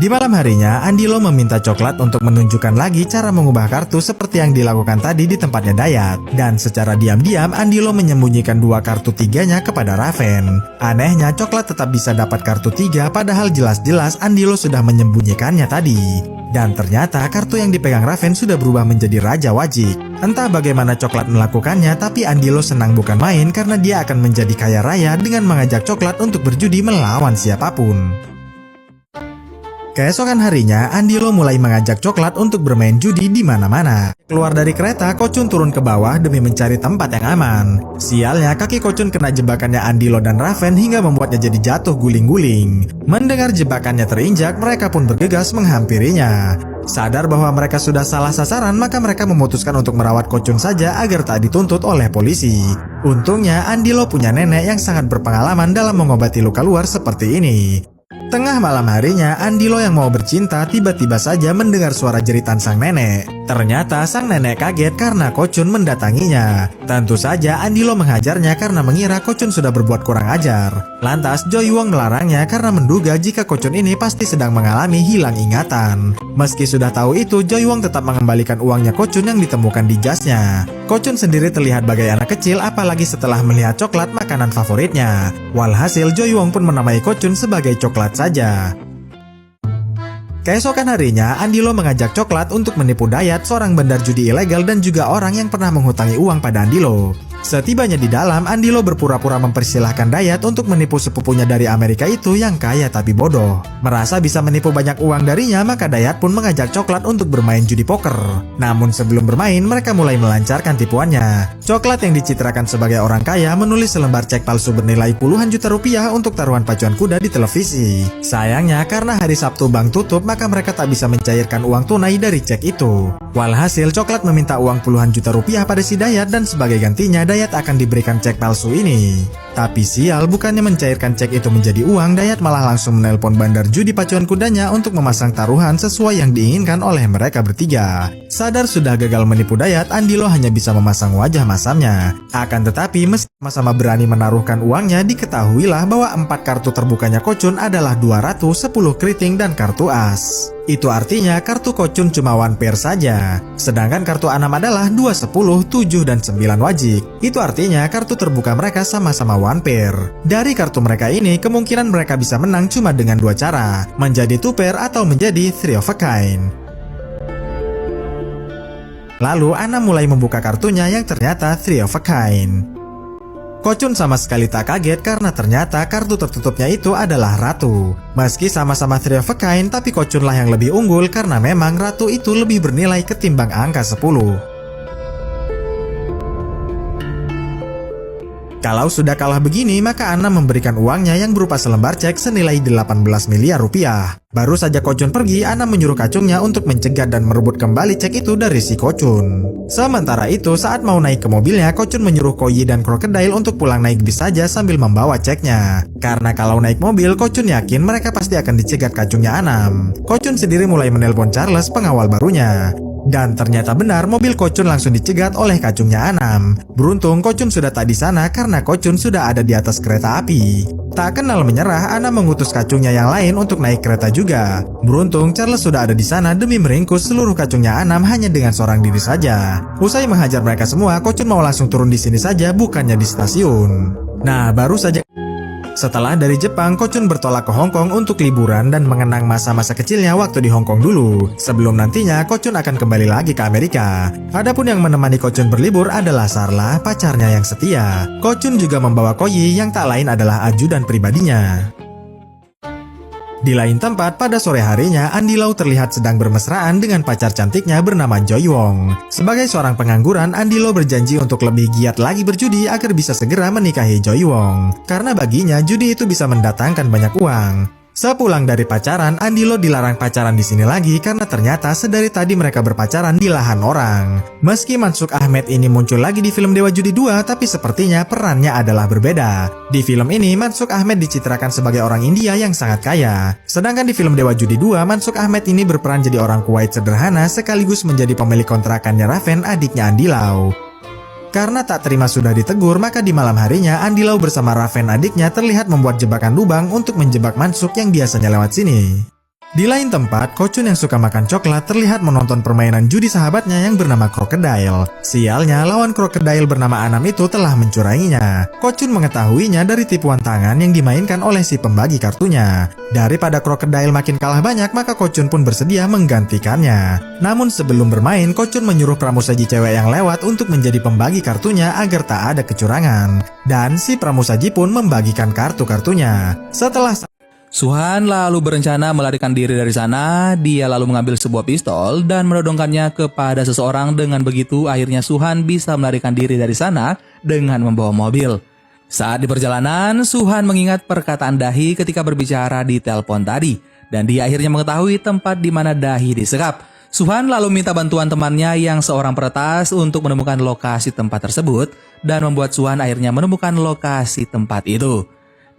Di malam harinya, Andy Lau meminta coklat untuk menunjukkan lagi cara mengubah kartu seperti yang dilakukan tadi di tempatnya Dayat. Dan secara diam-diam, Andy Lau menyembunyikan 2 kartu 3-nya kepada Raven. Anehnya, coklat tetap bisa dapat kartu 3 padahal jelas-jelas Andy Lau sudah menyembunyikannya tadi. Dan ternyata kartu yang dipegang Raven sudah berubah menjadi Raja Wajik. Entah bagaimana coklat melakukannya, tapi Andy Lau senang bukan main karena dia akan menjadi kaya raya dengan mengajak coklat untuk berjudi melawan siapapun. Keesokan harinya, Andy Lau mulai mengajak coklat untuk bermain judi di mana-mana. Keluar dari kereta, Kochun turun ke bawah demi mencari tempat yang aman. Sialnya, kaki Kochun kena jebakannya Andy Lau dan Raven hingga membuatnya jadi jatuh guling-guling. Mendengar jebakannya terinjak, mereka pun bergegas menghampirinya. Sadar bahwa mereka sudah salah sasaran, maka mereka memutuskan untuk merawat Kochun saja agar tak dituntut oleh polisi. Untungnya, Andy Lau punya nenek yang sangat berpengalaman dalam mengobati luka luar seperti ini. Tengah malam harinya, Andy Lau yang mau bercinta tiba-tiba saja mendengar suara jeritan sang nenek. Ternyata sang nenek kaget karena Kochun mendatanginya. Tentu saja Andy Lau menghajarnya karena mengira Kochun sudah berbuat kurang ajar. Lantas Joy Wong melarangnya karena menduga jika Kochun ini pasti sedang mengalami hilang ingatan. Meski sudah tahu itu, Joy Wong tetap mengembalikan uangnya Kochun yang ditemukan di jasnya. Kochun sendiri terlihat bagai anak kecil apalagi setelah melihat coklat makanan favoritnya. Walhasil Joy Wong pun menamai Kochun sebagai coklat saja. Keesokan harinya, Andy Lau mengajak coklat untuk menipu Dayat, seorang bandar judi ilegal dan juga orang yang pernah menghutangi uang pada Andy Lau. Setibanya di dalam, Andy Lau berpura-pura mempersilahkan Dayat untuk menipu sepupunya dari Amerika itu yang kaya tapi bodoh. Merasa bisa menipu banyak uang darinya, maka Dayat pun mengajak coklat untuk bermain judi poker. Namun sebelum bermain, mereka mulai melancarkan tipuannya. Coklat yang dicitrakan sebagai orang kaya menulis selembar cek palsu bernilai puluhan juta rupiah untuk taruhan pacuan kuda di televisi. Sayangnya, karena hari Sabtu bank tutup, maka mereka tak bisa mencairkan uang tunai dari cek itu. Walhasil, coklat meminta uang puluhan juta rupiah pada si Dayat dan sebagai gantinya Dayat akan diberikan cek palsu ini. Tapi sial, bukannya mencairkan cek itu menjadi uang, Dayat malah langsung menelpon bandar judi pacuan kudanya untuk memasang taruhan sesuai yang diinginkan oleh mereka bertiga. Sadar sudah gagal menipu Dayat, Andy Lau hanya bisa memasang wajah masamnya. Akan tetapi meski sama-sama berani menaruhkan uangnya, diketahuilah bahwa 4 kartu terbukanya Kochun adalah 200, 10 keriting dan kartu as. Itu artinya kartu Kochun cuma 1 pair saja. Sedangkan kartu 6 adalah 2, 10, 7 dan 9 wajik. Itu artinya kartu terbuka mereka sama-sama 1 pair. Dari kartu mereka ini, kemungkinan mereka bisa menang cuma dengan 2 cara, menjadi 2 pair atau menjadi 3 of a kind. Lalu Ana mulai membuka kartunya yang ternyata 3 of a kind. Kochun sama sekali tak kaget karena ternyata kartu tertutupnya itu adalah ratu. Meski sama-sama 3 of a kind, tapi Kochun lah yang lebih unggul karena memang ratu itu lebih bernilai ketimbang angka 10. Kalau sudah kalah begini, maka Anam memberikan uangnya yang berupa selembar cek senilai 18 miliar rupiah. Baru saja Ko Chun pergi, Anam menyuruh kacungnya untuk mencegat dan merebut kembali cek itu dari si Ko Chun. Sementara itu, saat mau naik ke mobilnya, Ko Chun menyuruh Ko Yi dan Crocodile untuk pulang naik bis saja sambil membawa ceknya. Karena kalau naik mobil, Ko Chun yakin mereka pasti akan dicegat kacungnya Anam. Ko Chun sendiri mulai menelpon Charles, pengawal barunya. Dan ternyata benar, mobil Ko Chun langsung dicegat oleh kacungnya Anam. Beruntung Ko Chun sudah tak di sana karena Ko Chun sudah ada di atas kereta api. Tak kenal menyerah, Anam mengutus kacungnya yang lain untuk naik kereta juga. Beruntung Charles sudah ada di sana demi meringkus seluruh kacungnya Anam hanya dengan seorang diri saja. Usai menghajar mereka semua, Ko Chun mau langsung turun di sini saja, bukannya di stasiun. Nah, baru saja setelah dari Jepang, Ko Chun bertolak ke Hong Kong untuk liburan dan mengenang masa-masa kecilnya waktu di Hong Kong dulu. Sebelum nantinya Ko Chun akan kembali lagi ke Amerika. Adapun yang menemani Ko Chun berlibur adalah Sarla, pacarnya yang setia. Ko Chun juga membawa Ko Yi yang tak lain adalah ajudan pribadinya. Di lain tempat, pada sore harinya, Andy Lau terlihat sedang bermesraan dengan pacar cantiknya bernama Joy Wong. Sebagai seorang pengangguran, Andy Lau berjanji untuk lebih giat lagi berjudi agar bisa segera menikahi Joy Wong. Karena baginya, judi itu bisa mendatangkan banyak uang. Sepulang dari pacaran, Andy Lau dilarang pacaran di sini lagi karena ternyata sedari tadi mereka berpacaran di lahan orang. Meski Mansukh Ahmed ini muncul lagi di film Dewa Judi 2, tapi sepertinya perannya adalah berbeda. Di film ini, Mansukh Ahmed dicitrakan sebagai orang India yang sangat kaya. Sedangkan di film Dewa Judi 2, Mansukh Ahmed ini berperan jadi orang Kuwait sederhana sekaligus menjadi pemilik kontrakannya Raven, adiknya Andy Lau. Karena tak terima sudah ditegur, maka di malam harinya Andy Lau bersama Raven adiknya terlihat membuat jebakan lubang untuk menjebak Mansukh yang biasanya lewat sini. Di lain tempat, Ko Chun yang suka makan coklat terlihat menonton permainan judi sahabatnya yang bernama Crocodile. Sialnya, lawan Crocodile bernama Anam itu telah mencuranginya. Ko Chun mengetahuinya dari tipuan tangan yang dimainkan oleh si pembagi kartunya. Daripada Crocodile makin kalah banyak, maka Ko Chun pun bersedia menggantikannya. Namun sebelum bermain, Ko Chun menyuruh pramusaji cewek yang lewat untuk menjadi pembagi kartunya agar tak ada kecurangan. Dan si pramusaji pun membagikan kartu-kartunya. Setelah Suhan lalu berencana melarikan diri dari sana. Dia lalu mengambil sebuah pistol dan menodongkannya kepada seseorang. Dengan begitu akhirnya Suhan bisa melarikan diri dari sana dengan membawa mobil. Saat di perjalanan, Suhan mengingat perkataan Dahi ketika berbicara di telepon tadi. Dan dia akhirnya mengetahui tempat di mana Dahi disekap. Suhan lalu minta bantuan temannya yang seorang peretas untuk menemukan lokasi tempat tersebut. Dan membuat Suhan akhirnya menemukan lokasi tempat itu.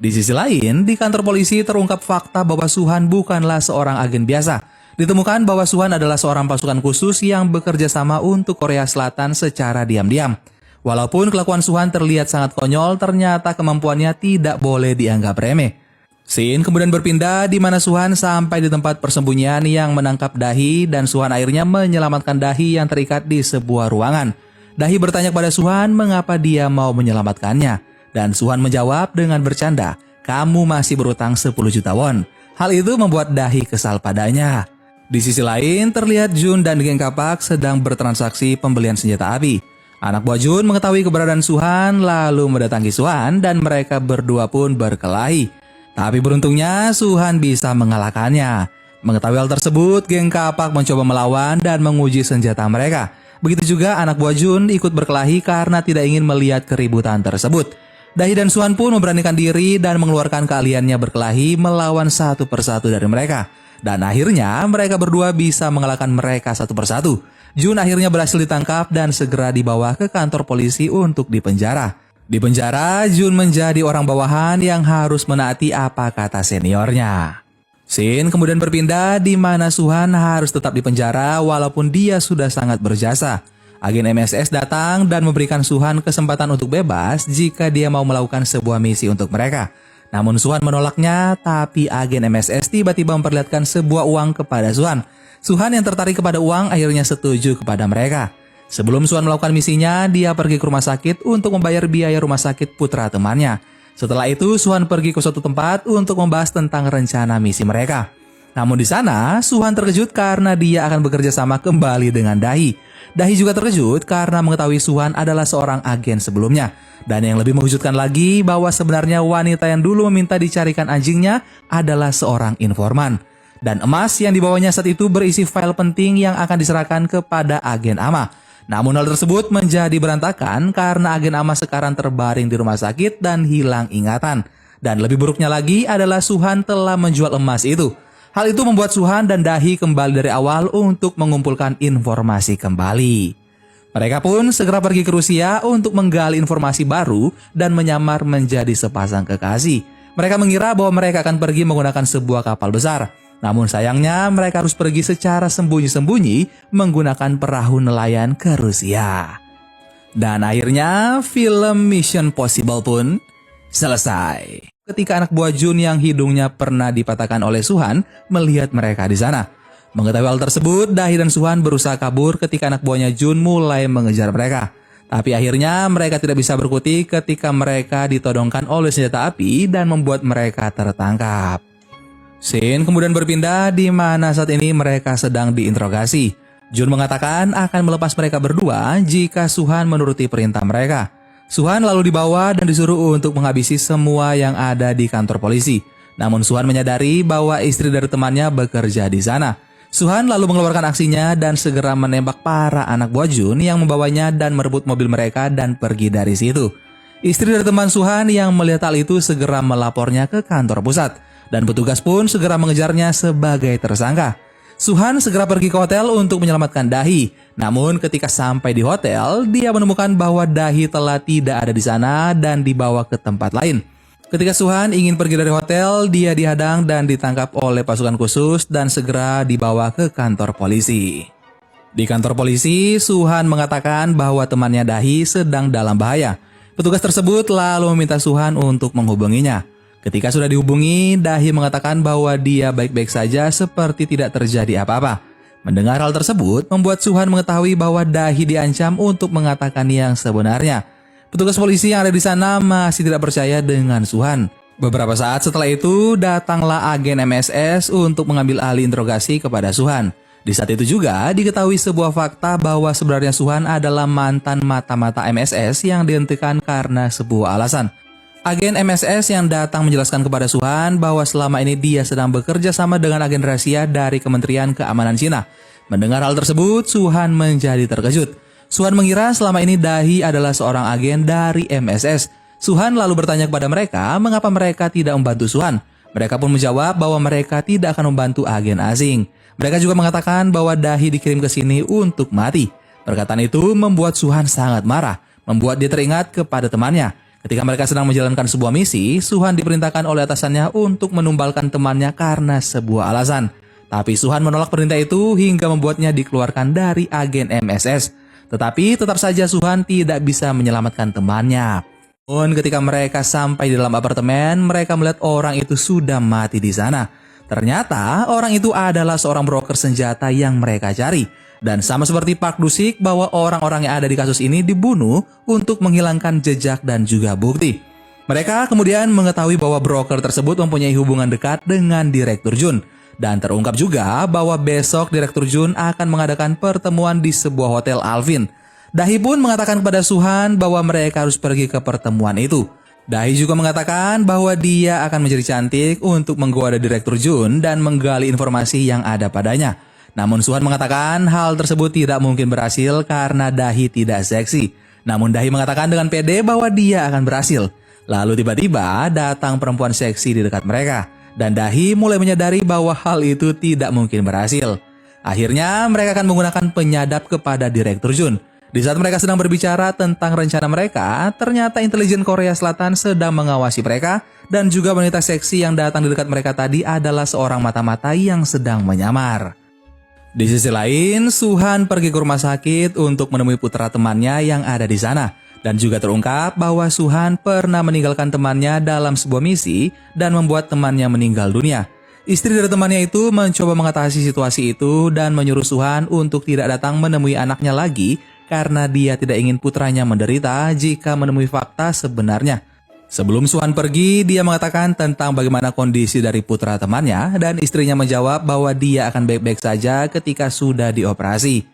Di sisi lain, di kantor polisi terungkap fakta bahwa Suhan bukanlah seorang agen biasa. Ditemukan bahwa Suhan adalah seorang pasukan khusus yang bekerja sama untuk Korea Selatan secara diam-diam. Walaupun kelakuan Suhan terlihat sangat konyol, ternyata kemampuannya tidak boleh dianggap remeh. Scene kemudian berpindah di mana Suhan sampai di tempat persembunyian yang menangkap Dahi dan Suhan akhirnya menyelamatkan Dahi yang terikat di sebuah ruangan. Dahi bertanya kepada Suhan mengapa dia mau menyelamatkannya. Dan Suhan menjawab dengan bercanda, kamu masih berutang 10 juta won. Hal itu membuat Dahi kesal padanya. Di sisi lain, terlihat Jun dan geng kapak sedang bertransaksi pembelian senjata api. Anak buah Jun mengetahui keberadaan Suhan lalu mendatangi Suhan dan mereka berdua pun berkelahi. Tapi beruntungnya Suhan bisa mengalahkannya. Mengetahui hal tersebut, geng kapak mencoba melawan dan menguji senjata mereka. Begitu juga anak buah Jun ikut berkelahi karena tidak ingin melihat keributan tersebut. Dahi dan Suhan pun memberanikan diri dan mengeluarkan keahliannya berkelahi melawan satu persatu dari mereka. Dan akhirnya mereka berdua bisa mengalahkan mereka satu persatu. Jun akhirnya berhasil ditangkap dan segera dibawa ke kantor polisi untuk dipenjara. Di penjara, Jun menjadi orang bawahan yang harus menaati apa kata seniornya. Scene kemudian berpindah di mana Suhan harus tetap di penjara walaupun dia sudah sangat berjasa. Agen MSS datang dan memberikan Suhan kesempatan untuk bebas jika dia mau melakukan sebuah misi untuk mereka. Namun Suhan menolaknya, tapi agen MSS tiba-tiba memperlihatkan sebuah uang kepada Suhan. Suhan yang tertarik kepada uang akhirnya setuju kepada mereka. Sebelum Suhan melakukan misinya, dia pergi ke rumah sakit untuk membayar biaya rumah sakit putra temannya. Setelah itu, Suhan pergi ke suatu tempat untuk membahas tentang rencana misi mereka. Namun di sana, Suhan terkejut karena dia akan bekerja sama kembali dengan Dahi. Dahi juga terkejut karena mengetahui Suhan adalah seorang agen sebelumnya. Dan yang lebih mengejutkan lagi bahwa sebenarnya wanita yang dulu meminta dicarikan anjingnya adalah seorang informan. Dan emas yang dibawanya saat itu berisi file penting yang akan diserahkan kepada agen Ama. Namun hal tersebut menjadi berantakan karena agen Ama sekarang terbaring di rumah sakit dan hilang ingatan. Dan lebih buruknya lagi adalah Suhan telah menjual emas itu. Hal itu membuat Suhan dan Dahi kembali dari awal untuk mengumpulkan informasi kembali. Mereka pun segera pergi ke Rusia untuk menggali informasi baru dan menyamar menjadi sepasang kekasih. Mereka mengira bahwa mereka akan pergi menggunakan sebuah kapal besar. Namun sayangnya mereka harus pergi secara sembunyi-sembunyi menggunakan perahu nelayan ke Rusia. Dan akhirnya film Mission Possible pun selesai. Ketika anak buah Jun yang hidungnya pernah dipatahkan oleh Suhan melihat mereka di sana. Mengetahui hal tersebut, Dahi dan Suhan berusaha kabur ketika anak buahnya Jun mulai mengejar mereka. Tapi akhirnya mereka tidak bisa berkutik ketika mereka ditodongkan oleh senjata api dan membuat mereka tertangkap. Scene kemudian berpindah di mana saat ini mereka sedang diinterogasi. Jun mengatakan akan melepas mereka berdua jika Suhan menuruti perintah mereka. Suhan lalu dibawa dan disuruh untuk menghabisi semua yang ada di kantor polisi. Namun Suhan menyadari bahwa istri dari temannya bekerja di sana. Suhan lalu mengeluarkan aksinya dan segera menembak para anak buah Jun yang membawanya dan merebut mobil mereka dan pergi dari situ. Istri dari teman Suhan yang melihat hal itu segera melapornya ke kantor pusat dan petugas pun segera mengejarnya sebagai tersangka. Suhan segera pergi ke hotel untuk menyelamatkan Dahi. Namun ketika sampai di hotel, dia menemukan bahwa Dahi telah tidak ada di sana dan dibawa ke tempat lain. Ketika Suhan ingin pergi dari hotel, dia dihadang dan ditangkap oleh pasukan khusus dan segera dibawa ke kantor polisi. Di kantor polisi, Suhan mengatakan bahwa temannya Dahi sedang dalam bahaya. Petugas tersebut lalu meminta Suhan untuk menghubunginya. Ketika sudah dihubungi, Dahi mengatakan bahwa dia baik-baik saja seperti tidak terjadi apa-apa. Mendengar hal tersebut, membuat Suhan mengetahui bahwa Dahi diancam untuk mengatakan yang sebenarnya. Petugas polisi yang ada di sana masih tidak percaya dengan Suhan. Beberapa saat setelah itu, datanglah agen MSS untuk mengambil alih interogasi kepada Suhan. Di saat itu juga diketahui sebuah fakta bahwa sebenarnya Suhan adalah mantan mata-mata MSS yang dihentikan karena sebuah alasan. Agen MSS yang datang menjelaskan kepada Suhan bahwa selama ini dia sedang bekerja sama dengan agen rahasia dari Kementerian Keamanan Cina. Mendengar hal tersebut, Suhan menjadi terkejut. Suhan mengira selama ini Dahi adalah seorang agen dari MSS. Suhan lalu bertanya kepada mereka mengapa mereka tidak membantu Suhan. Mereka pun menjawab bahwa mereka tidak akan membantu agen asing. Mereka juga mengatakan bahwa Dahi dikirim ke sini untuk mati. Perkataan itu membuat Suhan sangat marah, membuat dia teringat kepada temannya. Ketika mereka sedang menjalankan sebuah misi, Suhan diperintahkan oleh atasannya untuk menumbalkan temannya karena sebuah alasan. Tapi Suhan menolak perintah itu hingga membuatnya dikeluarkan dari agen MSS. Tetapi tetap saja Suhan tidak bisa menyelamatkan temannya. Namun ketika mereka sampai di dalam apartemen, mereka melihat orang itu sudah mati di sana. Ternyata orang itu adalah seorang broker senjata yang mereka cari. Dan sama seperti Park Dusik bahwa orang-orang yang ada di kasus ini dibunuh untuk menghilangkan jejak dan juga bukti. Mereka kemudian mengetahui bahwa broker tersebut mempunyai hubungan dekat dengan Direktur Jun. Dan terungkap juga bahwa besok Direktur Jun akan mengadakan pertemuan di sebuah hotel Alvin. Dahi pun mengatakan kepada Suhan bahwa mereka harus pergi ke pertemuan itu. Dahi juga mengatakan bahwa dia akan menjadi cantik untuk menggoda Direktur Jun dan menggali informasi yang ada padanya. Namun Suhan mengatakan hal tersebut tidak mungkin berhasil karena Dahi tidak seksi. Namun Dahi mengatakan dengan pede bahwa dia akan berhasil. Lalu tiba-tiba datang perempuan seksi di dekat mereka. Dan Dahi mulai menyadari bahwa hal itu tidak mungkin berhasil. Akhirnya mereka akan menggunakan penyadap kepada Direktur Jun. Di saat mereka sedang berbicara tentang rencana mereka, ternyata intelijen Korea Selatan sedang mengawasi mereka. Dan juga wanita seksi yang datang di dekat mereka tadi adalah seorang mata-mata yang sedang menyamar. Di sisi lain, Suhan pergi ke rumah sakit untuk menemui putra temannya yang ada di sana. Dan juga terungkap bahwa Suhan pernah meninggalkan temannya dalam sebuah misi dan membuat temannya meninggal dunia. Istri dari temannya itu mencoba mengatasi situasi itu dan menyuruh Suhan untuk tidak datang menemui anaknya lagi karena dia tidak ingin putranya menderita jika menemui fakta sebenarnya. Sebelum Suhan pergi, dia mengatakan tentang bagaimana kondisi dari putra temannya dan istrinya menjawab bahwa dia akan baik-baik saja ketika sudah dioperasi.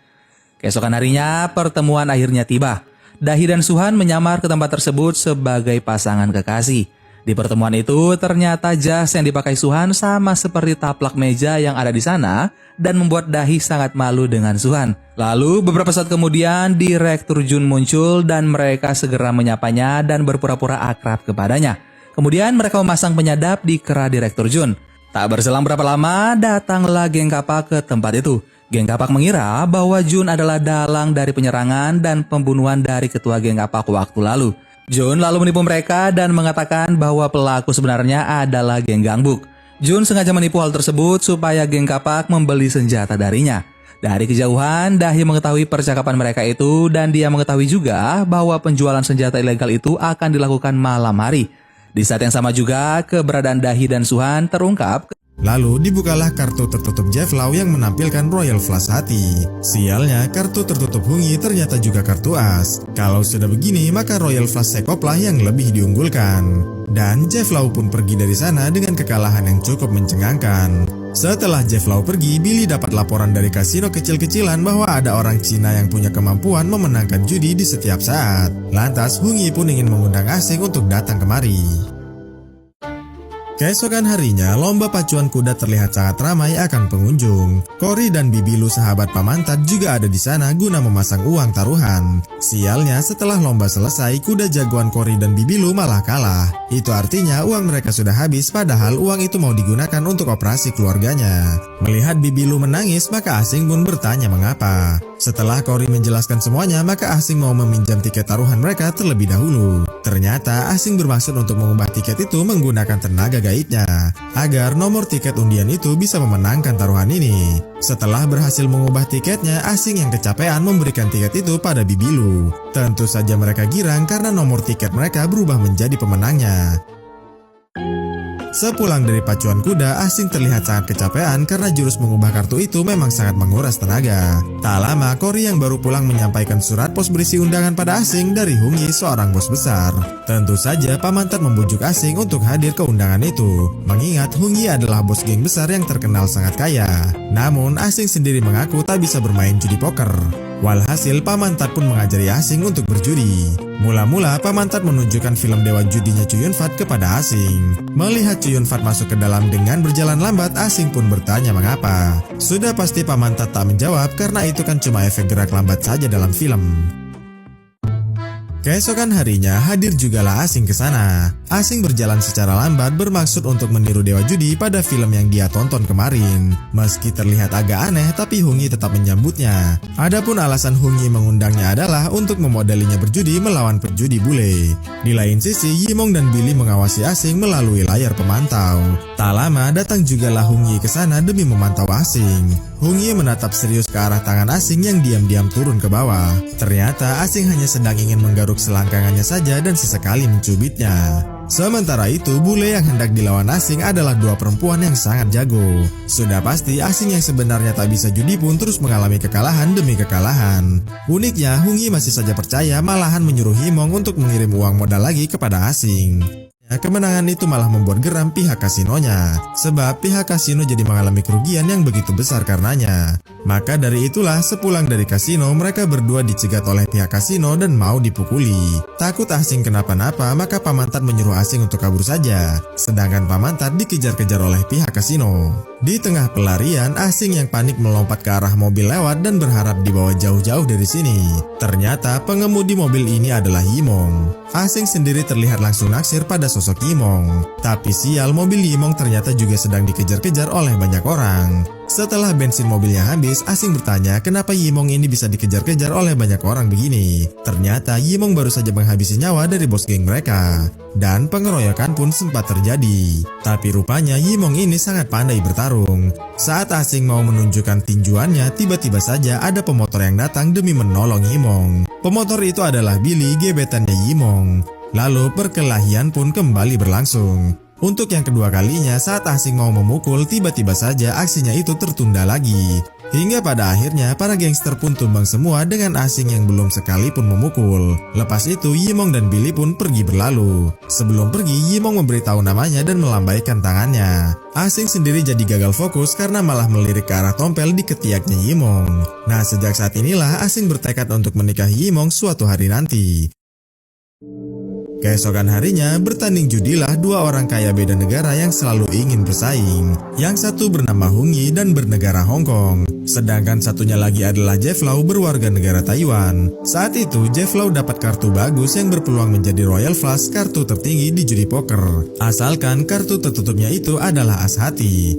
Keesokan harinya, pertemuan akhirnya tiba. Dahi dan Suhan menyamar ke tempat tersebut sebagai pasangan kekasih. Di pertemuan itu ternyata jas yang dipakai Suhan sama seperti taplak meja yang ada di sana dan membuat Dahi sangat malu dengan Suhan. Lalu beberapa saat kemudian Direktur Jun muncul dan mereka segera menyapanya dan berpura-pura akrab kepadanya. Kemudian mereka memasang penyadap di kera Direktur Jun. Tak berselang berapa lama datanglah geng Kapak ke tempat itu. Geng Kapak mengira bahwa Jun adalah dalang dari penyerangan dan pembunuhan dari ketua geng Kapak waktu lalu. Jun lalu menipu mereka dan mengatakan bahwa pelaku sebenarnya adalah geng Gangbuk. Jun sengaja menipu hal tersebut supaya geng Kapak membeli senjata darinya. Dari kejauhan, Dahi mengetahui percakapan mereka itu dan dia mengetahui juga bahwa penjualan senjata ilegal itu akan dilakukan malam hari. Di saat yang sama juga, keberadaan Dahi dan Suhan terungkap. Lalu dibukalah kartu tertutup Jeff Lau yang menampilkan Royal Flush hati. Sialnya, kartu tertutup Hungi ternyata juga kartu as. Kalau sudah begini, maka Royal Flush Sekop lah yang lebih diunggulkan. Dan Jeff Lau pun pergi dari sana dengan kekalahan yang cukup mencengangkan. Setelah Jeff Lau pergi, Billy dapat laporan dari kasino kecil-kecilan bahwa ada orang Cina yang punya kemampuan memenangkan judi di setiap saat. Lantas, Hungi pun ingin mengundang asing untuk datang kemari. Keesokan harinya, lomba pacuan kuda terlihat sangat ramai akan pengunjung. Cory dan Bibilu sahabat Pamantat juga ada di sana guna memasang uang taruhan. Sialnya, setelah lomba selesai, kuda jagoan Cory dan Bibilu malah kalah. Itu artinya uang mereka sudah habis padahal uang itu mau digunakan untuk operasi keluarganya. Melihat Bibilu menangis, maka asing pun bertanya mengapa. Setelah Cory menjelaskan semuanya, maka asing mau meminjam tiket taruhan mereka terlebih dahulu. Ternyata asing bermaksud untuk mengubah tiket itu menggunakan tenaga gaibnya, agar nomor tiket undian itu bisa memenangkan taruhan ini. Setelah berhasil mengubah tiketnya, asing yang kecapean memberikan tiket itu pada Bibilu. Tentu saja mereka girang karena nomor tiket mereka berubah menjadi pemenangnya. Sepulang dari pacuan kuda, asing terlihat sangat kecapean karena jurus mengubah kartu itu memang sangat menguras tenaga. Tak lama, Cory yang baru pulang menyampaikan surat pos berisi undangan pada asing dari Hungi, seorang bos besar. Tentu saja Pamantat membujuk asing untuk hadir ke undangan itu, mengingat Hungi adalah bos geng besar yang terkenal sangat kaya. Namun, asing sendiri mengaku tak bisa bermain judi poker. Walhasil, Pamantat pun mengajari asing untuk berjudi. Mula-mula, Pamantat menunjukkan film dewa judinya Chuyun Fat kepada asing. Melihat Chuyun Fat masuk ke dalam dengan berjalan lambat, asing pun bertanya mengapa. Sudah pasti Pamantat tak menjawab karena itu kan cuma efek gerak lambat saja dalam film. Keesokan harinya hadir jugalah asing ke sana. Asing berjalan secara lambat bermaksud untuk meniru dewa judi pada film yang dia tonton kemarin. Meski terlihat agak aneh, tapi Hungi tetap menyambutnya. Adapun alasan Hungi mengundangnya adalah untuk memodalinya berjudi melawan penjudi bule. Di lain sisi, Yimong dan Billy mengawasi asing melalui layar pemantau. Tak lama datang jugalah Hungi ke sana demi memantau asing. Hungi menatap serius ke arah tangan asing yang diam-diam turun ke bawah. Ternyata asing hanya sedang ingin menggaruk selangkangannya saja dan sesekali mencubitnya. Sementara itu, bule yang hendak dilawan asing adalah dua perempuan yang sangat jago. Sudah pasti asing yang sebenarnya tak bisa judi pun terus mengalami kekalahan demi kekalahan. Uniknya, Hungi masih saja percaya, malahan menyuruh Himong untuk mengirim uang modal lagi kepada asing. Kemenangan itu malah membuat geram pihak kasinonya, sebab pihak kasino jadi mengalami kerugian yang begitu besar karenanya. Maka dari itulah sepulang dari kasino mereka berdua dicegat oleh pihak kasino dan mau dipukuli. Takut asing kenapa-napa, maka Pamantat menyuruh asing untuk kabur saja, sedangkan Pamantat dikejar-kejar oleh pihak kasino. Di tengah pelarian, asing yang panik melompat ke arah mobil lewat dan berharap dibawa jauh-jauh dari sini. Ternyata pengemudi mobil ini adalah Yimong. Asing sendiri terlihat langsung naksir pada sosok Yimong. Tapi sial, mobil Yimong ternyata juga sedang dikejar-kejar oleh banyak orang. Setelah bensin mobilnya habis, asing bertanya kenapa Yimong ini bisa dikejar-kejar oleh banyak orang begini. Ternyata Yimong baru saja menghabisi nyawa dari bos geng mereka. Dan pengeroyokan pun sempat terjadi. Tapi rupanya Yimong ini sangat pandai bertarung. Saat asing mau menunjukkan tinjuannya, tiba-tiba saja ada pemotor yang datang demi menolong Yimong. Pemotor itu adalah Billy, gebetannya Yimong. Lalu perkelahian pun kembali berlangsung. Untuk yang kedua kalinya, saat asing mau memukul, tiba-tiba saja aksinya itu tertunda lagi. Hingga pada akhirnya, para gangster pun tumbang semua dengan asing yang belum sekalipun memukul. Lepas itu, Yimong dan Billy pun pergi berlalu. Sebelum pergi, Yimong memberitahu namanya dan melambaikan tangannya. Asing sendiri jadi gagal fokus karena malah melirik ke arah tompel di ketiaknya Yimong. Nah, sejak saat inilah asing bertekad untuk menikahi Yimong suatu hari nanti. Keesokan harinya bertanding judilah dua orang kaya beda negara yang selalu ingin bersaing. Yang satu bernama Hung Yi dan bernegara Hong Kong. Sedangkan satunya lagi adalah Jeff Lau berwarga negara Taiwan. Saat itu Jeff Lau dapat kartu bagus yang berpeluang menjadi Royal Flush, kartu tertinggi di judi poker. Asalkan kartu tertutupnya itu adalah as hati.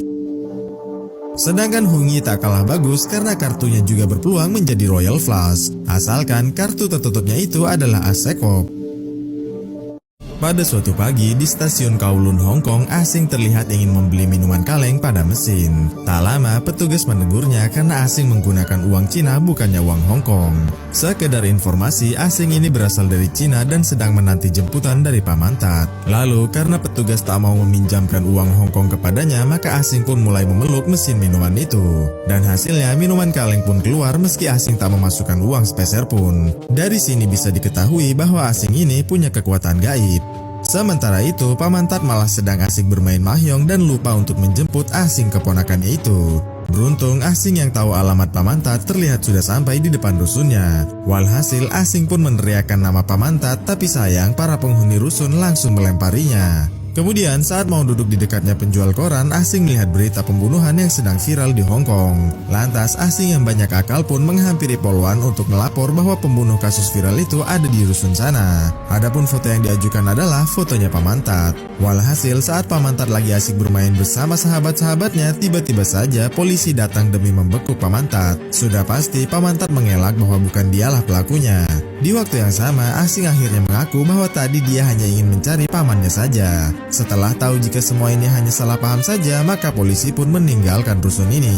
Sedangkan Hung Yi tak kalah bagus karena kartunya juga berpeluang menjadi Royal Flush. Asalkan kartu tertutupnya itu adalah as sekop. Pada suatu pagi di stasiun Kowloon, Hong Kong, Asing terlihat ingin membeli minuman kaleng pada mesin. Tak lama petugas menegurnya karena Asing menggunakan uang Cina bukannya uang Hong Kong. Sekedar informasi, Asing ini berasal dari Cina dan sedang menanti jemputan dari Pamantat. Lalu karena petugas tak mau meminjamkan uang Hong Kong kepadanya, maka Asing pun mulai memeluk mesin minuman itu. Dan hasilnya minuman kaleng pun keluar meski Asing tak memasukkan uang sepeser pun. Dari sini bisa diketahui bahwa Asing ini punya kekuatan gaib. Sementara itu, Pamantat malah sedang asik bermain mahjong dan lupa untuk menjemput Asing keponakannya itu. Beruntung Asing yang tahu alamat Pamantat terlihat sudah sampai di depan rusunnya. Walhasil Asing pun meneriakkan nama Pamantat, tapi sayang para penghuni rusun langsung melemparinya. Kemudian saat mau duduk di dekatnya penjual koran, Asing melihat berita pembunuhan yang sedang viral di Hong Kong. Lantas Asing yang banyak akal pun menghampiri Polwan untuk melapor bahwa pembunuh kasus viral itu ada di rusun sana. Adapun foto yang diajukan adalah fotonya Pamantat. Walhasil saat Pamantat lagi asik bermain bersama sahabat-sahabatnya, tiba-tiba saja polisi datang demi membekuk Pamantat. Sudah pasti Pamantat mengelak bahwa bukan dialah pelakunya. Di waktu yang sama, Asing akhirnya mengaku bahwa tadi dia hanya ingin mencari pamannya saja. Setelah tahu jika semua ini hanya salah paham saja, maka polisi pun meninggalkan rusun ini.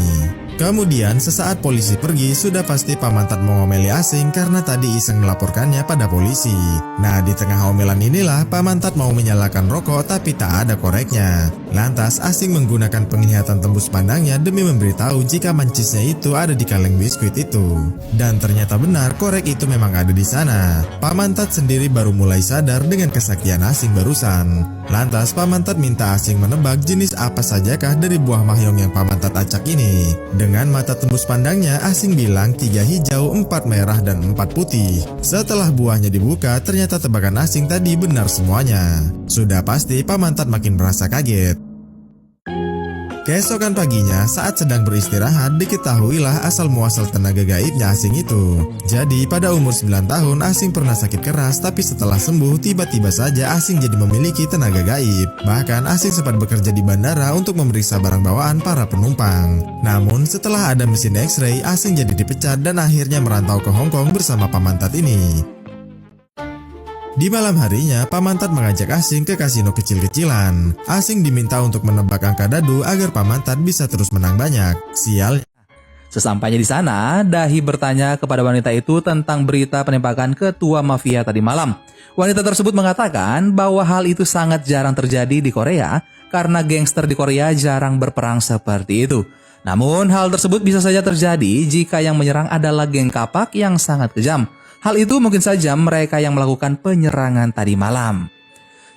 Kemudian sesaat polisi pergi, sudah pasti Pamantat mengomeli Asing karena tadi iseng melaporkannya pada polisi. Nah, di tengah omelan inilah Pamantat mau menyalakan rokok tapi tak ada koreknya. Lantas Asing menggunakan penglihatan tembus pandangnya demi memberitahu jika mancisnya itu ada di kaleng biskuit itu. Dan ternyata benar, korek itu memang ada di sana. Pamantat sendiri baru mulai sadar dengan kesaktian Asing barusan. Lantas Pamantat minta Asing menebak jenis apa sajakah dari buah mahjong yang Pamantat acak ini. Dengan mata tembus pandangnya, Asing bilang 3 hijau, 4 merah, dan 4 putih. Setelah buahnya dibuka, ternyata tebakan Asing tadi benar semuanya. Sudah pasti Pamantat makin merasa kaget. Keesokan paginya, saat sedang beristirahat, diketahuilah asal-muasal tenaga gaibnya Asing itu. Jadi, pada umur 9 tahun, Asing pernah sakit keras, tapi setelah sembuh, tiba-tiba saja Asing jadi memiliki tenaga gaib. Bahkan, Asing sempat bekerja di bandara untuk memeriksa barang bawaan para penumpang. Namun, setelah ada mesin X-ray, Asing jadi dipecat dan akhirnya merantau ke Hong Kong bersama Pamantat ini. Di malam harinya, Pamantat mengajak Asing ke kasino kecil-kecilan. Asing diminta untuk menebak angka dadu agar Pamantat bisa terus menang banyak. Sial. Sesampainya di sana, Dahi bertanya kepada wanita itu tentang berita penembakan ketua mafia tadi malam. Wanita tersebut mengatakan bahwa hal itu sangat jarang terjadi di Korea karena gangster di Korea jarang berperang seperti itu. Namun, hal tersebut bisa saja terjadi jika yang menyerang adalah geng kapak yang sangat kejam. Hal itu mungkin saja mereka yang melakukan penyerangan tadi malam.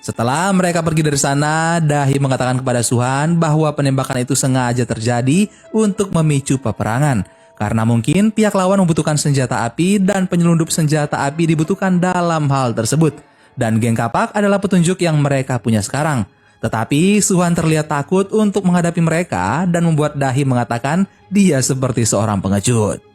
Setelah mereka pergi dari sana, Dahi mengatakan kepada Suhan bahwa penembakan itu sengaja terjadi untuk memicu peperangan. Karena mungkin pihak lawan membutuhkan senjata api dan penyelundup senjata api dibutuhkan dalam hal tersebut. Dan geng kapak adalah petunjuk yang mereka punya sekarang. Tetapi Suhan terlihat takut untuk menghadapi mereka dan membuat Dahi mengatakan dia seperti seorang pengecut.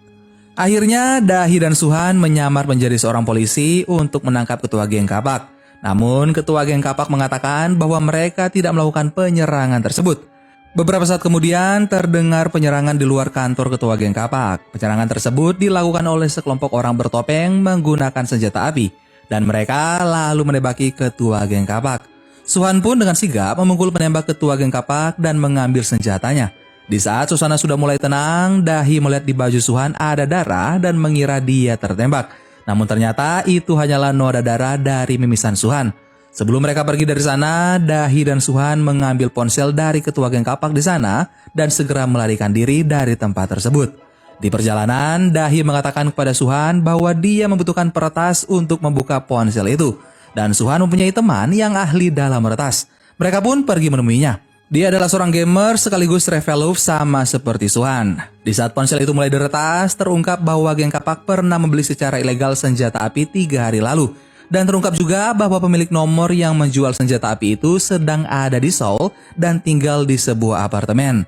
Akhirnya Dahi dan Suhan menyamar menjadi seorang polisi untuk menangkap ketua geng kapak. Namun ketua geng kapak mengatakan bahwa mereka tidak melakukan penyerangan tersebut. Beberapa saat kemudian terdengar penyerangan di luar kantor ketua geng kapak. Penyerangan tersebut dilakukan oleh sekelompok orang bertopeng menggunakan senjata api. Dan mereka lalu menembaki ketua geng kapak. Suhan pun dengan sigap memukul penembak ketua geng kapak dan mengambil senjatanya. Di saat suasana sudah mulai tenang, Dahi melihat di baju Suhan ada darah dan mengira dia tertembak. Namun ternyata itu hanyalah noda darah dari mimisan Suhan. Sebelum mereka pergi dari sana, Dahi dan Suhan mengambil ponsel dari ketua geng kapak di sana dan segera melarikan diri dari tempat tersebut. Di perjalanan, Dahi mengatakan kepada Suhan bahwa dia membutuhkan peretas untuk membuka ponsel itu. Dan Suhan mempunyai teman yang ahli dalam meretas. Mereka pun pergi menemuinya. Dia adalah seorang gamer sekaligus reveluf sama seperti Suhan. Di saat ponsel itu mulai diretas, terungkap bahwa geng kapak pernah membeli secara ilegal senjata api 3 hari lalu. Dan terungkap juga bahwa pemilik nomor yang menjual senjata api itu sedang ada di Seoul dan tinggal di sebuah apartemen.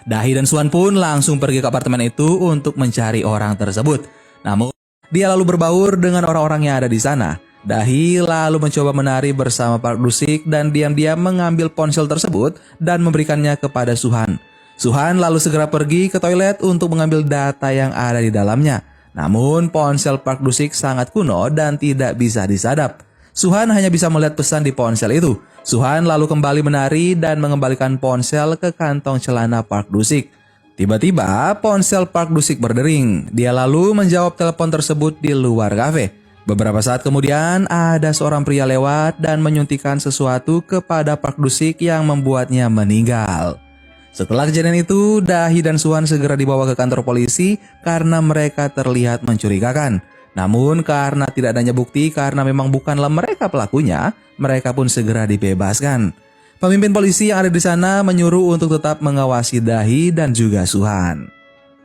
Dahi dan Suhan pun langsung pergi ke apartemen itu untuk mencari orang tersebut. Namun, dia lalu berbaur dengan orang-orang yang ada di sana. Dahi lalu mencoba menari bersama Park Dusik dan diam-diam mengambil ponsel tersebut dan memberikannya kepada Suhan. Suhan lalu segera pergi ke toilet untuk mengambil data yang ada di dalamnya. Namun ponsel Park Dusik sangat kuno dan tidak bisa disadap. Suhan hanya bisa melihat pesan di ponsel itu. Suhan lalu kembali menari dan mengembalikan ponsel ke kantong celana Park Dusik. Tiba-tiba ponsel Park Dusik berdering. Dia lalu menjawab telepon tersebut di luar kafe. Beberapa saat kemudian ada seorang pria lewat dan menyuntikkan sesuatu kepada Park Dusik yang membuatnya meninggal. Setelah kejadian itu, Dahi dan Suhan segera dibawa ke kantor polisi karena mereka terlihat mencurigakan. Namun karena tidak adanya bukti karena memang bukanlah mereka pelakunya, mereka pun segera dibebaskan. Pemimpin polisi yang ada di sana menyuruh untuk tetap mengawasi Dahi dan juga Suhan.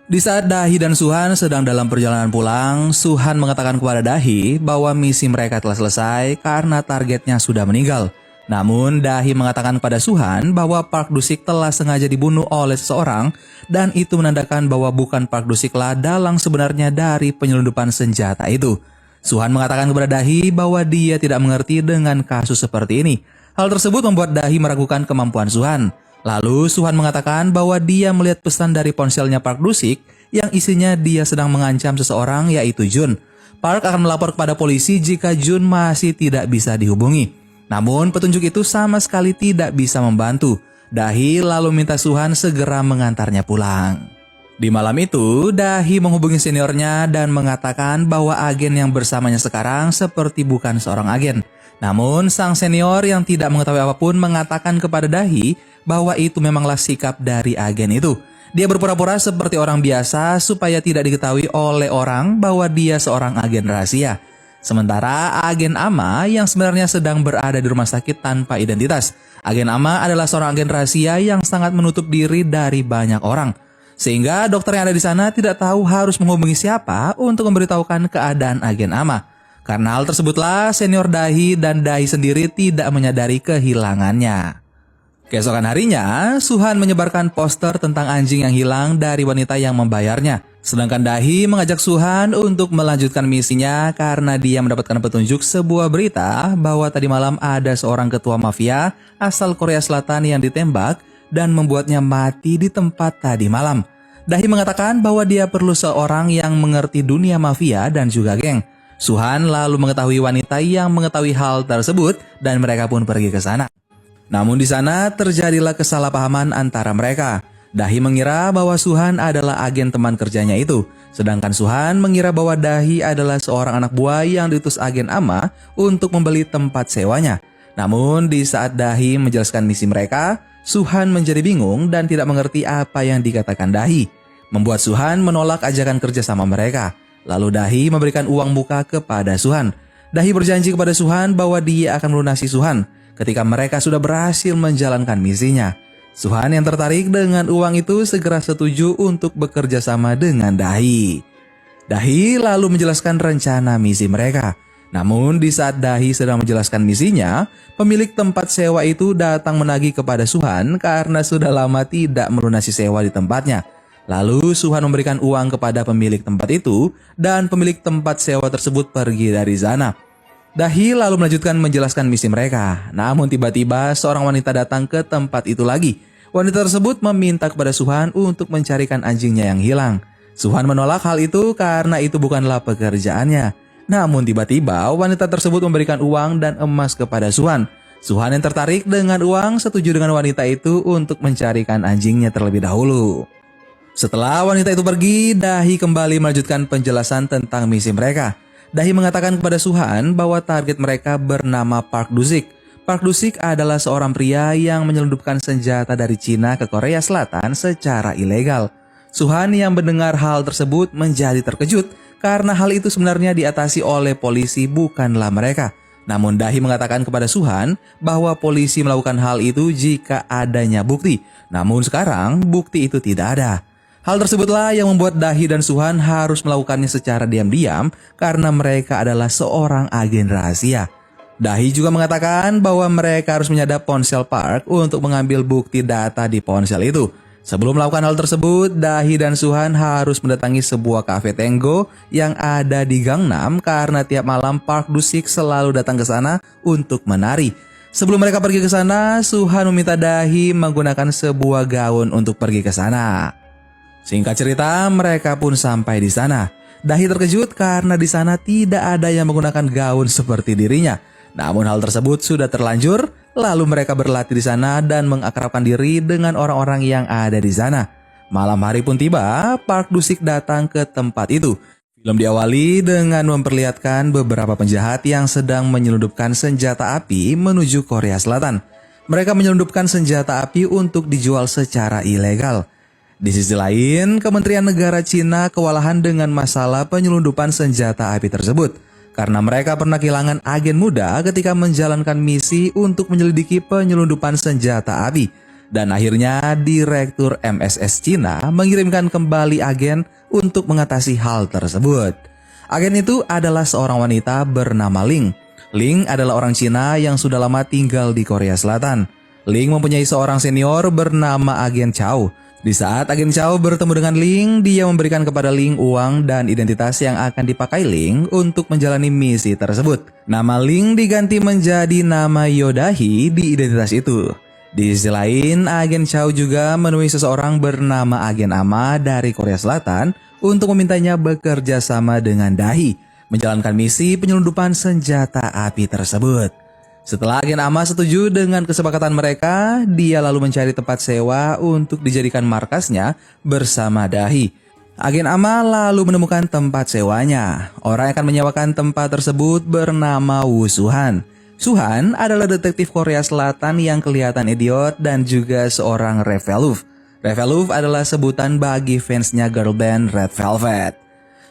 Di saat Dahi dan Suhan sedang dalam perjalanan pulang, Suhan mengatakan kepada Dahi bahwa misi mereka telah selesai karena targetnya sudah meninggal. Namun Dahi mengatakan kepada Suhan bahwa Park Dusik telah sengaja dibunuh oleh seseorang dan itu menandakan bahwa bukan Park Dusiklah dalang sebenarnya dari penyelundupan senjata itu. Suhan mengatakan kepada Dahi bahwa dia tidak mengerti dengan kasus seperti ini. Hal tersebut membuat Dahi meragukan kemampuan Suhan. Lalu Suhan mengatakan bahwa dia melihat pesan dari ponselnya Park Dusik yang isinya dia sedang mengancam seseorang yaitu Jun. Park akan melapor kepada polisi jika Jun masih tidak bisa dihubungi. Namun petunjuk itu sama sekali tidak bisa membantu. Dahi lalu minta Suhan segera mengantarnya pulang. Di malam itu, Dahi menghubungi seniornya dan mengatakan bahwa agen yang bersamanya sekarang seperti bukan seorang agen. Namun sang senior yang tidak mengetahui apapun mengatakan kepada Dahi bahwa itu memanglah sikap dari agen itu. Dia berpura-pura seperti orang biasa supaya tidak diketahui oleh orang bahwa dia seorang agen rahasia. Sementara agen Ama yang sebenarnya sedang berada di rumah sakit tanpa identitas. Agen Ama adalah seorang agen rahasia yang sangat menutup diri dari banyak orang. Sehingga dokter yang ada di sana tidak tahu harus menghubungi siapa untuk memberitahukan keadaan agen Ama. Karena hal tersebutlah senior Dahi dan Dahi sendiri tidak menyadari kehilangannya. Keesokan harinya, Suhan menyebarkan poster tentang anjing yang hilang dari wanita yang membayarnya. Sedangkan Dahi mengajak Suhan untuk melanjutkan misinya karena dia mendapatkan petunjuk sebuah berita bahwa tadi malam ada seorang ketua mafia asal Korea Selatan yang ditembak dan membuatnya mati di tempat tadi malam. Dahi mengatakan bahwa dia perlu seorang yang mengerti dunia mafia dan juga geng. Suhan lalu mengetahui wanita yang mengetahui hal tersebut dan mereka pun pergi ke sana. Namun di sana terjadilah kesalahpahaman antara mereka. Dahi mengira bahwa Suhan adalah agen teman kerjanya itu, sedangkan Suhan mengira bahwa Dahi adalah seorang anak buah yang diutus agen Ama untuk membeli tempat sewanya. Namun di saat Dahi menjelaskan misi mereka, Suhan menjadi bingung dan tidak mengerti apa yang dikatakan Dahi, membuat Suhan menolak ajakan kerja sama mereka. Lalu Dahi memberikan uang muka kepada Suhan. Dahi berjanji kepada Suhan bahwa dia akan melunasi Suhan ketika mereka sudah berhasil menjalankan misinya. Suhan yang tertarik dengan uang itu segera setuju untuk bekerja sama dengan Dahi. Dahi lalu menjelaskan rencana misi mereka. Namun di saat Dahi sedang menjelaskan misinya, pemilik tempat sewa itu datang menagih kepada Suhan karena sudah lama tidak melunasi sewa di tempatnya. Lalu Suhan memberikan uang kepada pemilik tempat itu dan pemilik tempat sewa tersebut pergi dari sana. Dahi lalu melanjutkan menjelaskan misi mereka. Namun tiba-tiba seorang wanita datang ke tempat itu lagi. Wanita tersebut meminta kepada Suhan untuk mencarikan anjingnya yang hilang. Suhan menolak hal itu karena itu bukanlah pekerjaannya. Namun tiba-tiba wanita tersebut memberikan uang dan emas kepada Suhan. Suhan yang tertarik dengan uang setuju dengan wanita itu untuk mencarikan anjingnya terlebih dahulu. Setelah wanita itu pergi, Dahi kembali melanjutkan penjelasan tentang misi mereka. Dahi mengatakan kepada Suhan bahwa target mereka bernama Park Dusik. Park Dusik adalah seorang pria yang menyelundupkan senjata dari Cina ke Korea Selatan secara ilegal. Suhan yang mendengar hal tersebut menjadi terkejut karena hal itu sebenarnya diatasi oleh polisi bukanlah mereka. Namun Dahi mengatakan kepada Suhan bahwa polisi melakukan hal itu jika adanya bukti. Namun sekarang bukti itu tidak ada. Hal tersebutlah yang membuat Dahi dan Suhan harus melakukannya secara diam-diam karena mereka adalah seorang agen rahasia. Dahi juga mengatakan bahwa mereka harus menyadap ponsel Park untuk mengambil bukti data di ponsel itu. Sebelum melakukan hal tersebut, Dahi dan Suhan harus mendatangi sebuah kafe Tango yang ada di Gangnam karena tiap malam Park Do-sik selalu datang ke sana untuk menari. Sebelum mereka pergi ke sana, Suhan meminta Dahi menggunakan sebuah gaun untuk pergi ke sana. Singkat cerita, mereka pun sampai di sana. Dahi terkejut karena di sana tidak ada yang menggunakan gaun seperti dirinya. Namun hal tersebut sudah terlanjur, lalu mereka berlatih di sana dan mengakrabkan diri dengan orang-orang yang ada di sana. Malam hari pun tiba, Park Do-sik datang ke tempat itu. Film diawali dengan memperlihatkan beberapa penjahat yang sedang menyelundupkan senjata api menuju Korea Selatan. Mereka menyelundupkan senjata api untuk dijual secara ilegal. Di sisi lain, Kementerian Negara Cina kewalahan dengan masalah penyelundupan senjata api tersebut. Karena mereka pernah kehilangan agen muda ketika menjalankan misi untuk menyelidiki penyelundupan senjata api. Dan akhirnya Direktur MSS Cina mengirimkan kembali agen untuk mengatasi hal tersebut. Agen itu adalah seorang wanita bernama Ling. Ling adalah orang Cina yang sudah lama tinggal di Korea Selatan. Ling mempunyai seorang senior bernama Agen Chow. Di saat Agen Chow bertemu dengan Ling, dia memberikan kepada Ling uang dan identitas yang akan dipakai Ling untuk menjalani misi tersebut. Nama Ling diganti menjadi nama Yodahi di identitas itu. Di sisi lain, Agen Chow juga menemui seseorang bernama Agen Ama dari Korea Selatan untuk memintanya bekerja sama dengan Dahi, menjalankan misi penyelundupan senjata api tersebut. Setelah Agen Ama setuju dengan kesepakatan mereka, dia lalu mencari tempat sewa untuk dijadikan markasnya bersama Dahi. Agen Ama lalu menemukan tempat sewanya. Orang yang akan menyewakan tempat tersebut bernama Woo Suhan. Suhan adalah detektif Korea Selatan yang kelihatan idiot dan juga seorang Reveluf. Reveluf adalah sebutan bagi fansnya girl band Red Velvet.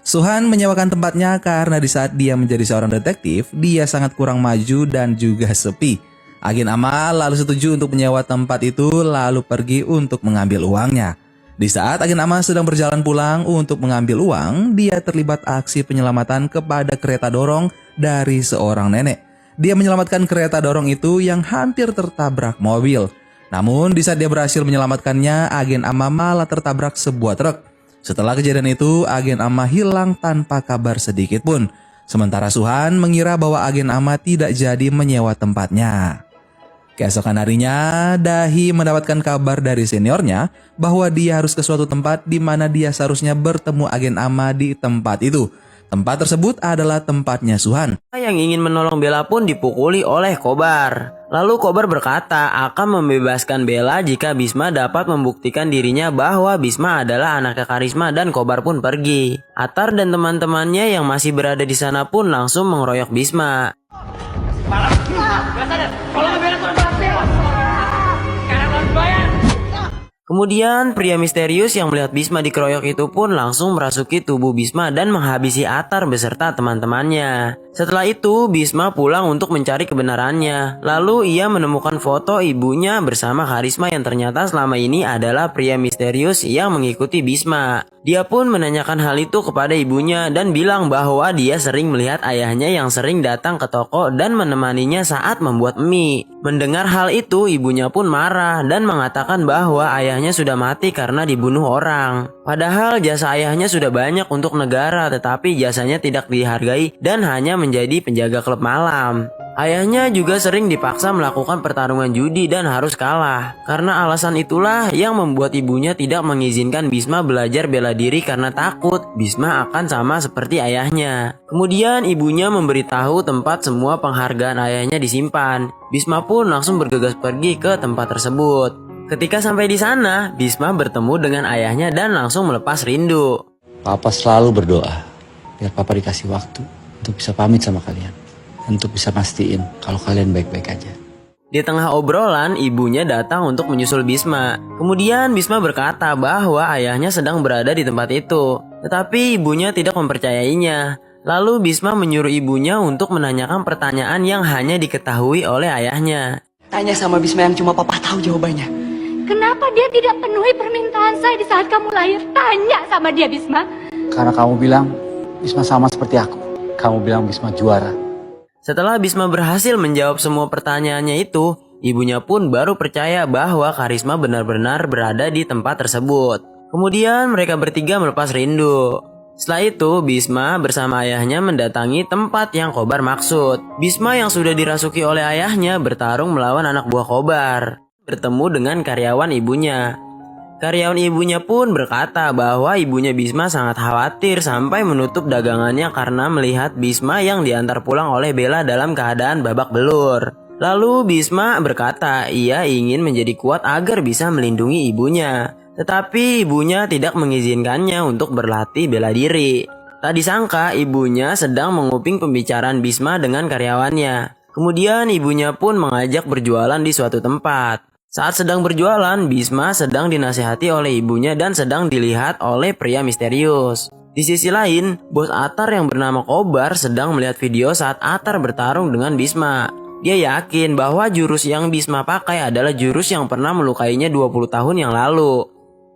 Suhan menyewakan tempatnya karena di saat dia menjadi seorang detektif, dia sangat kurang maju dan juga sepi. Agen Ama lalu setuju untuk menyewa tempat itu lalu pergi untuk mengambil uangnya. Di saat Agen Ama sedang berjalan pulang untuk mengambil uang, dia terlibat aksi penyelamatan kepada kereta dorong dari seorang nenek. Dia menyelamatkan kereta dorong itu yang hampir tertabrak mobil. Namun di saat dia berhasil menyelamatkannya, Agen Ama malah tertabrak sebuah truk. Setelah kejadian itu, Agen Ama hilang tanpa kabar sedikit pun. Sementara Suhan mengira bahwa Agen Ama tidak jadi menyewa tempatnya. Keesokan harinya, Dahi mendapatkan kabar dari seniornya bahwa dia harus ke suatu tempat di mana dia seharusnya bertemu Agen Ama di tempat itu. Tempat tersebut adalah tempatnya Suhan. Yang ingin menolong Bella pun dipukuli oleh Kobar. Lalu Kobar berkata akan membebaskan Bella jika Bisma dapat membuktikan dirinya bahwa Bisma adalah anaknya Karisma dan Kobar pun pergi. Atar dan teman-temannya yang masih berada di sana pun langsung mengeroyok Bisma. Kemudian pria misterius yang melihat Bisma dikeroyok itu pun langsung merasuki tubuh Bisma dan menghabisi Atar beserta teman-temannya. Setelah itu Bisma pulang untuk mencari kebenarannya. Lalu ia menemukan foto ibunya bersama Karisma yang ternyata selama ini adalah pria misterius yang mengikuti Bisma. Dia pun menanyakan hal itu kepada ibunya dan bilang bahwa dia sering melihat ayahnya yang sering datang ke toko dan menemaninya saat membuat mie. Mendengar hal itu, ibunya pun marah dan mengatakan bahwa ayahnya sudah mati karena dibunuh orang. Padahal jasa ayahnya sudah banyak untuk negara, tetapi jasanya tidak dihargai dan hanya menjadi penjaga klub malam. Ayahnya juga sering dipaksa melakukan pertarungan judi dan harus kalah. Karena alasan itulah yang membuat ibunya tidak mengizinkan Bisma belajar bela diri karena takut Bisma akan sama seperti ayahnya. Kemudian ibunya memberitahu tempat semua penghargaan ayahnya disimpan. Bisma pun langsung bergegas pergi ke tempat tersebut. Ketika sampai di sana, Bisma bertemu dengan ayahnya dan langsung melepas rindu. Papa selalu berdoa biar Papa dikasih waktu untuk bisa pamit sama kalian, untuk bisa pastiin kalau kalian baik-baik aja. Di tengah obrolan, ibunya datang untuk menyusul Bisma. Kemudian Bisma berkata bahwa ayahnya sedang berada di tempat itu. Tetapi ibunya tidak mempercayainya. Lalu Bisma menyuruh ibunya untuk menanyakan pertanyaan yang hanya diketahui oleh ayahnya. Tanya sama Bisma yang cuma Papa tahu jawabannya. Kenapa dia tidak penuhi permintaan saya di saat kamu lahir? Tanya sama dia, Bisma. Karena kamu bilang Bisma sama seperti aku. Kamu bilang Bisma juara. Setelah Bisma berhasil menjawab semua pertanyaannya itu, ibunya pun baru percaya bahwa Karisma benar-benar berada di tempat tersebut. Kemudian mereka bertiga melepas rindu. Setelah itu, Bisma bersama ayahnya mendatangi tempat yang Kobar maksud. Bisma yang sudah dirasuki oleh ayahnya bertarung melawan anak buah Kobar. Bertemu dengan karyawan ibunya. Karyawan ibunya pun berkata bahwa ibunya Bisma sangat khawatir sampai menutup dagangannya karena melihat Bisma yang diantar pulang oleh Bella dalam keadaan babak belur. Lalu Bisma berkata ia ingin menjadi kuat agar bisa melindungi ibunya. Tetapi ibunya tidak mengizinkannya untuk berlatih bela diri. Tak disangka ibunya sedang menguping pembicaraan Bisma dengan karyawannya. Kemudian ibunya pun mengajak berjualan di suatu tempat. Saat sedang berjualan, Bisma sedang dinasihati oleh ibunya dan sedang dilihat oleh pria misterius. Di sisi lain, bos Atar yang bernama Kobar sedang melihat video saat Atar bertarung dengan Bisma. Dia yakin bahwa jurus yang Bisma pakai adalah jurus yang pernah melukainya 20 tahun yang lalu.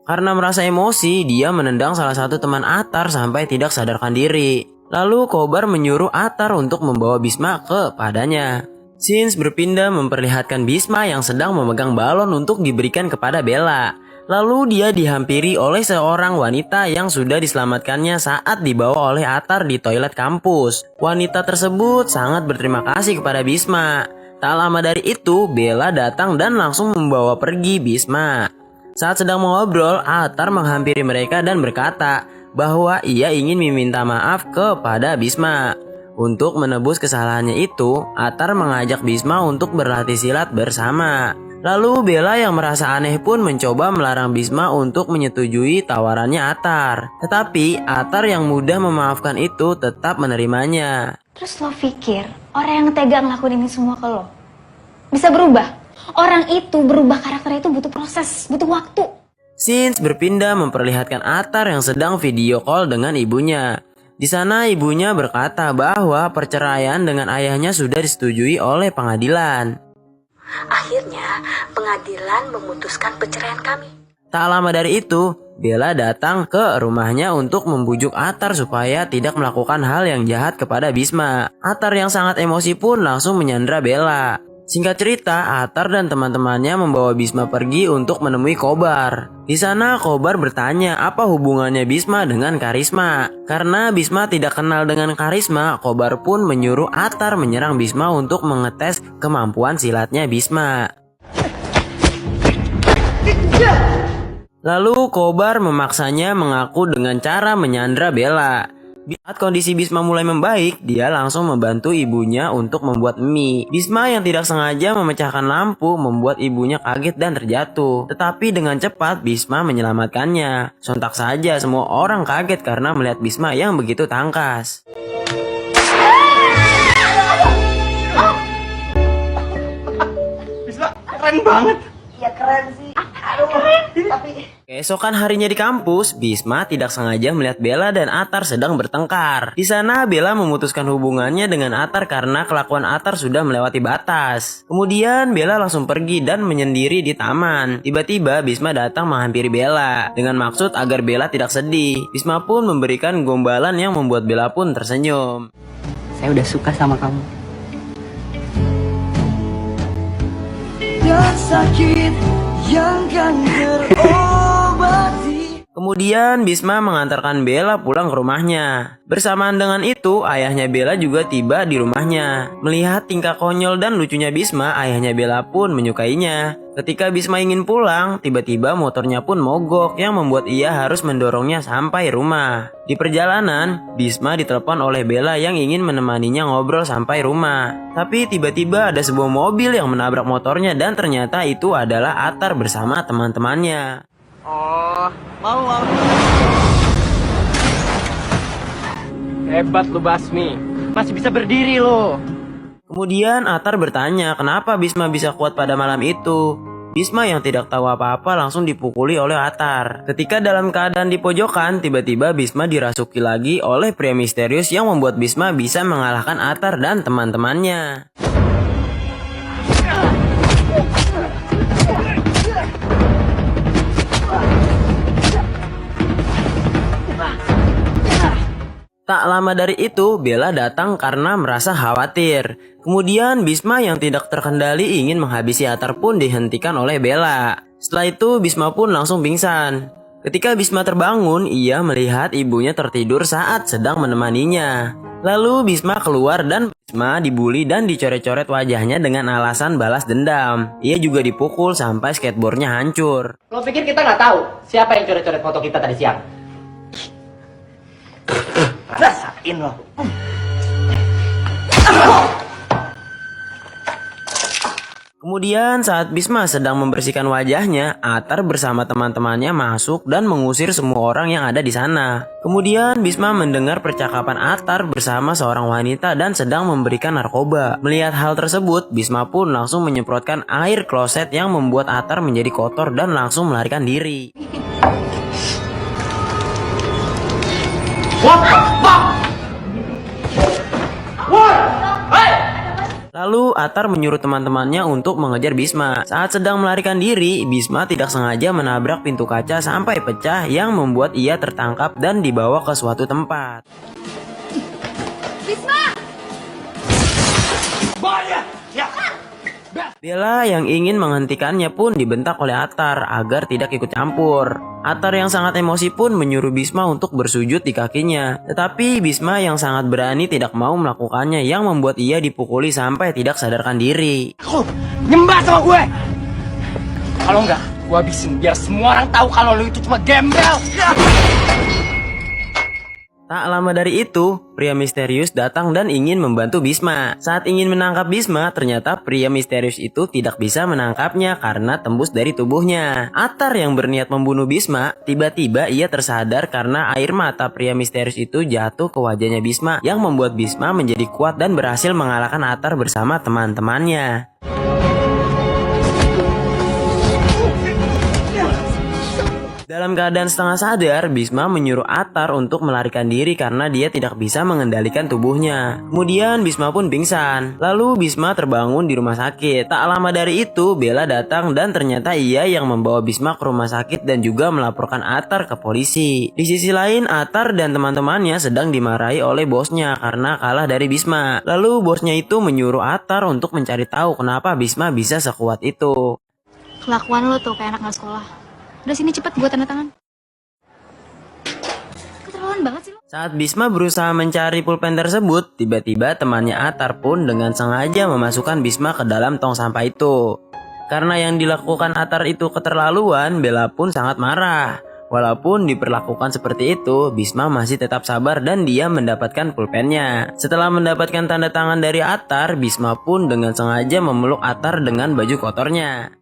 Karena merasa emosi, dia menendang salah satu teman Atar sampai tidak sadarkan diri. Lalu Kobar menyuruh Atar untuk membawa Bisma kepadanya. Scenes berpindah memperlihatkan Bisma yang sedang memegang balon untuk diberikan kepada Bella. Lalu dia dihampiri oleh seorang wanita yang sudah diselamatkannya saat dibawa oleh Atar di toilet kampus. Wanita tersebut sangat berterima kasih kepada Bisma. Tak lama dari itu, Bella datang dan langsung membawa pergi Bisma. Saat sedang mengobrol, Atar menghampiri mereka dan berkata bahwa ia ingin meminta maaf kepada Bisma. Untuk menebus kesalahannya itu, Atar mengajak Bisma untuk berlatih silat bersama. Lalu Bella yang merasa aneh pun mencoba melarang Bisma untuk menyetujui tawarannya Atar. Tetapi Atar yang mudah memaafkan itu tetap menerimanya. Terus lo pikir orang yang tega ngelakuin ini semua ke lo bisa berubah? Orang itu berubah karakternya itu butuh proses, butuh waktu. Scenes berpindah memperlihatkan Atar yang sedang video call dengan ibunya. Di sana ibunya berkata bahwa perceraian dengan ayahnya sudah disetujui oleh pengadilan. Akhirnya pengadilan memutuskan perceraian kami. Tak lama dari itu, Bella datang ke rumahnya untuk membujuk Atar supaya tidak melakukan hal yang jahat kepada Bisma. Atar yang sangat emosi pun langsung menyandra Bella. Singkat cerita, Atar dan teman-temannya membawa Bisma pergi untuk menemui Kobar. Di sana Kobar bertanya apa hubungannya Bisma dengan Karisma. Karena Bisma tidak kenal dengan Karisma, Kobar pun menyuruh Atar menyerang Bisma untuk mengetes kemampuan silatnya Bisma. Lalu Kobar memaksanya mengaku dengan cara menyandra Bella. Saat kondisi Bisma mulai membaik, dia langsung membantu ibunya untuk membuat mie. Bisma yang tidak sengaja memecahkan lampu membuat ibunya kaget dan terjatuh. Tetapi dengan cepat Bisma menyelamatkannya. Sontak saja semua orang kaget karena melihat Bisma yang begitu tangkas. Bisma, keren banget. Ya keren sih. Aduh, keren. Tapi Keesokan harinya di kampus, Bisma tidak sengaja melihat Bella dan Atar sedang bertengkar. Di sana Bella memutuskan hubungannya dengan Atar karena kelakuan Atar sudah melewati batas. Kemudian Bella langsung pergi dan menyendiri di taman. Tiba-tiba Bisma datang menghampiri Bella dengan maksud agar Bella tidak sedih. Bisma pun memberikan gombalan yang membuat Bella pun tersenyum. Saya udah suka sama kamu. Dan sakit yang kan terobati. Kemudian Bisma mengantarkan Bella pulang ke rumahnya. Bersamaan dengan itu, ayahnya Bella juga tiba di rumahnya. Melihat tingkah konyol dan lucunya Bisma, ayahnya Bella pun menyukainya. Ketika Bisma ingin pulang, tiba-tiba motornya pun mogok yang membuat ia harus mendorongnya sampai rumah. Di perjalanan, Bisma ditelepon oleh Bella yang ingin menemaninya ngobrol sampai rumah. Tapi tiba-tiba ada sebuah mobil yang menabrak motornya dan ternyata itu adalah Atar bersama teman-temannya. Oh, mau. Hebat lu Basmi, masih bisa berdiri lo. Kemudian Atar bertanya kenapa Bisma bisa kuat pada malam itu. Bisma yang tidak tahu apa-apa langsung dipukuli oleh Atar. Ketika dalam keadaan di pojokan, tiba-tiba Bisma dirasuki lagi oleh pria misterius yang membuat Bisma bisa mengalahkan Atar dan teman-temannya. Tak lama dari itu, Bella datang karena merasa khawatir. Kemudian Bisma yang tidak terkendali ingin menghabisi Atar pun dihentikan oleh Bella. Setelah itu Bisma pun langsung pingsan. Ketika Bisma terbangun, ia melihat ibunya tertidur saat sedang menemaninya. Lalu Bisma keluar dan Bisma dibully dan dicoret-coret wajahnya dengan alasan balas dendam. Ia juga dipukul sampai skateboardnya hancur. Lo pikir kita nggak tahu siapa yang coret-coret foto kita tadi siang? Rasain lo. Kemudian saat Bisma sedang membersihkan wajahnya, Atar bersama teman-temannya masuk dan mengusir semua orang yang ada di sana. Kemudian Bisma mendengar percakapan Atar bersama seorang wanita dan sedang memberikan narkoba. Melihat hal tersebut, Bisma pun langsung menyemprotkan air kloset yang membuat Atar menjadi kotor dan langsung melarikan diri. Lalu Atar menyuruh teman-temannya untuk mengejar Bisma. Saat sedang melarikan diri, Bisma tidak sengaja menabrak pintu kaca sampai pecah yang membuat ia tertangkap dan dibawa ke suatu tempat. Bisma! Bella yang ingin menghentikannya pun dibentak oleh Atar agar tidak ikut campur. Atar yang sangat emosi pun menyuruh Bisma untuk bersujud di kakinya. Tetapi Bisma yang sangat berani tidak mau melakukannya yang membuat ia dipukuli sampai tidak sadarkan diri. Nyembah sama gue. Kalau enggak, gue habisin biar semua orang tahu kalau lo itu cuma gembel. Tak lama dari itu, pria misterius datang dan ingin membantu Bisma. Saat ingin menangkap Bisma, ternyata pria misterius itu tidak bisa menangkapnya karena tembus dari tubuhnya. Atar yang berniat membunuh Bisma, tiba-tiba ia tersadar karena air mata pria misterius itu jatuh ke wajahnya Bisma yang membuat Bisma menjadi kuat dan berhasil mengalahkan Atar bersama teman-temannya. Dalam keadaan setengah sadar, Bisma menyuruh Atar untuk melarikan diri karena dia tidak bisa mengendalikan tubuhnya. Kemudian Bisma pun pingsan. Lalu Bisma terbangun di rumah sakit. Tak lama dari itu, Bella datang dan ternyata ia yang membawa Bisma ke rumah sakit dan juga melaporkan Atar ke polisi. Di sisi lain, Atar dan teman-temannya sedang dimarahi oleh bosnya karena kalah dari Bisma. Lalu bosnya itu menyuruh Atar untuk mencari tahu kenapa Bisma bisa sekuat itu. Kelakuan lo tuh kayak anak gak sekolah. Udah sini cepet buat tanda tangan. Keterlaluan banget sih lo. Saat Bisma berusaha mencari pulpen tersebut, tiba-tiba temannya Atar pun dengan sengaja memasukkan Bisma ke dalam tong sampah itu. Karena yang dilakukan Atar itu keterlaluan, Bella pun sangat marah. Walaupun diperlakukan seperti itu, Bisma masih tetap sabar dan dia mendapatkan pulpennya. Setelah mendapatkan tanda tangan dari Atar, Bisma pun dengan sengaja memeluk Atar dengan baju kotornya.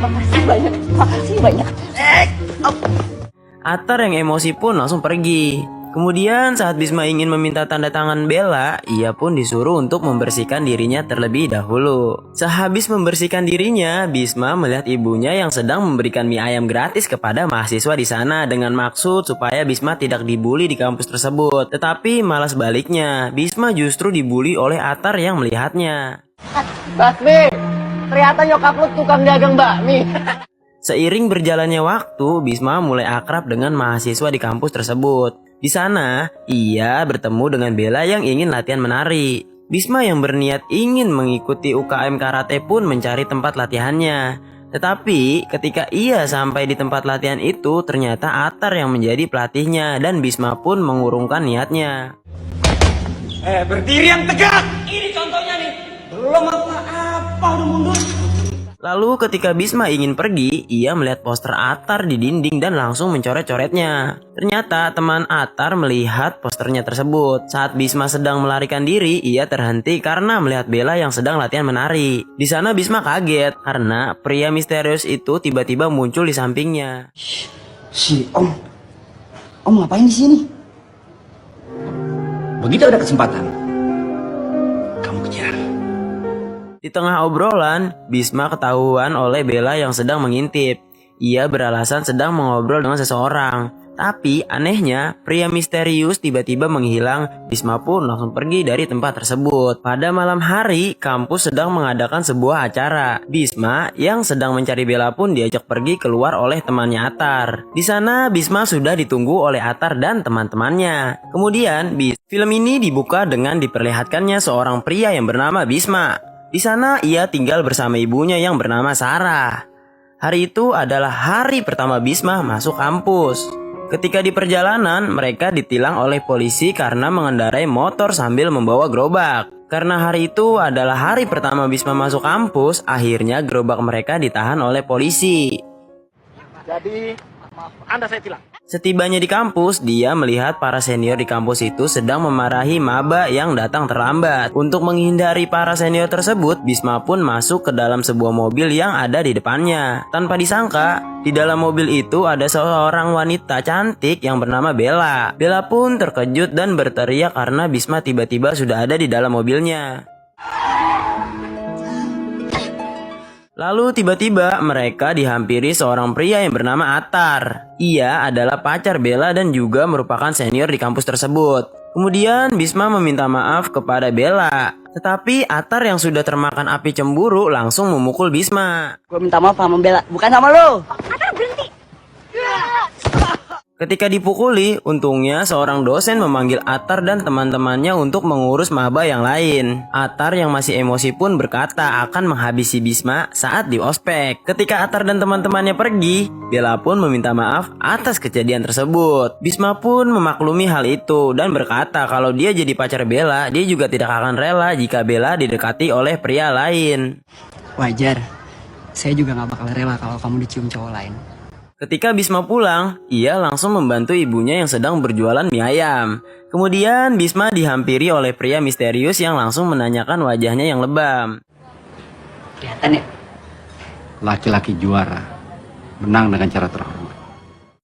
Makasih banyak. Atar yang emosi pun langsung pergi. Kemudian saat Bisma ingin meminta tanda tangan Bella, ia pun disuruh untuk membersihkan dirinya terlebih dahulu. Sehabis membersihkan dirinya, Bisma melihat ibunya yang sedang memberikan mie ayam gratis kepada mahasiswa di sana dengan maksud supaya Bisma tidak dibully di kampus tersebut. Tetapi malah sebaliknya, Bisma justru dibully oleh Atar yang melihatnya. Basmi, ternyata nyokap lu tukang dagang bakmi. Seiring berjalannya waktu, Bisma mulai akrab dengan mahasiswa di kampus tersebut. Di sana, ia bertemu dengan Bella yang ingin latihan menari. Bisma yang berniat ingin mengikuti UKM karate pun mencari tempat latihannya. Tetapi ketika ia sampai di tempat latihan itu, ternyata Atar yang menjadi pelatihnya dan Bisma pun mengurungkan niatnya. Berdiri yang tegak. Ini contohnya nih. Belum apa-apa udah mundur. Lalu ketika Bisma ingin pergi, ia melihat poster Atar di dinding dan langsung mencoret-coretnya. Ternyata teman Atar melihat posternya tersebut. Saat Bisma sedang melarikan diri, ia terhenti karena melihat Bella yang sedang latihan menari. Di sana Bisma kaget karena pria misterius itu tiba-tiba muncul di sampingnya. Si Om ngapain di sini? Begitu ada kesempatan, kamu kejar. Di tengah obrolan, Bisma ketahuan oleh Bella yang sedang mengintip. Ia beralasan sedang mengobrol dengan seseorang. Tapi anehnya, pria misterius tiba-tiba menghilang. Bisma pun langsung pergi dari tempat tersebut. Pada malam hari, kampus sedang mengadakan sebuah acara. Bisma yang sedang mencari Bella pun diajak pergi keluar oleh temannya Atar. Di sana, Bisma sudah ditunggu oleh Atar dan teman-temannya. Kemudian, film ini dibuka dengan diperlihatkannya seorang pria yang bernama Bisma. Di sana, ia tinggal bersama ibunya yang bernama Sarah. Hari itu adalah hari pertama Bisma masuk kampus. Ketika di perjalanan, mereka ditilang oleh polisi karena mengendarai motor sambil membawa gerobak. Karena hari itu adalah hari pertama Bisma masuk kampus, akhirnya gerobak mereka ditahan oleh polisi. Jadi, maaf, Anda saya tilang. Setibanya di kampus, dia melihat para senior di kampus itu sedang memarahi maba yang datang terlambat. Untuk menghindari para senior tersebut, Bisma pun masuk ke dalam sebuah mobil yang ada di depannya. Tanpa disangka, di dalam mobil itu ada seorang wanita cantik yang bernama Bella. Bella pun terkejut dan berteriak karena Bisma tiba-tiba sudah ada di dalam mobilnya. Lalu tiba-tiba mereka dihampiri seorang pria yang bernama Atar. Ia adalah pacar Bella dan juga merupakan senior di kampus tersebut. Kemudian Bisma meminta maaf kepada Bella. Tetapi Atar yang sudah termakan api cemburu langsung memukul Bisma. Gue minta maaf sama Bella, bukan sama lo. Atar berhenti. Ketika dipukuli, untungnya seorang dosen memanggil Atar dan teman-temannya untuk mengurus maba yang lain. Atar yang masih emosi pun berkata akan menghabisi Bisma saat di ospek. Ketika Atar dan teman-temannya pergi, Bella pun meminta maaf atas kejadian tersebut. Bisma pun memaklumi hal itu dan berkata kalau dia jadi pacar Bella, dia juga tidak akan rela jika Bella didekati oleh pria lain. Wajar, saya juga gak bakal rela kalau kamu dicium cowok lain. Ketika Bisma pulang, ia langsung membantu ibunya yang sedang berjualan mie ayam. Kemudian Bisma dihampiri oleh pria misterius yang langsung menanyakan wajahnya yang lebam. Kelihatan ya? Laki-laki juara, menang dengan cara terhormat.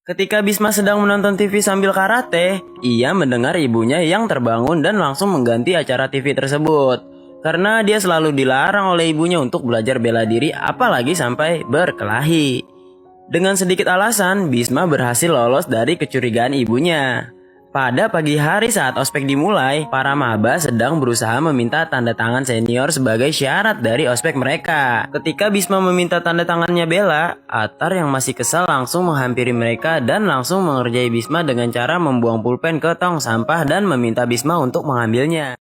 Ketika Bisma sedang menonton TV sambil karate, ia mendengar ibunya yang terbangun dan langsung mengganti acara TV tersebut. Karena dia selalu dilarang oleh ibunya untuk belajar bela diri, apalagi sampai berkelahi. Dengan sedikit alasan, Bisma berhasil lolos dari kecurigaan ibunya. Pada pagi hari saat ospek dimulai, para maba sedang berusaha meminta tanda tangan senior sebagai syarat dari ospek mereka. Ketika Bisma meminta tanda tangannya Bella, Atar yang masih kesal langsung menghampiri mereka dan langsung mengerjai Bisma dengan cara membuang pulpen ke tong sampah dan meminta Bisma untuk mengambilnya.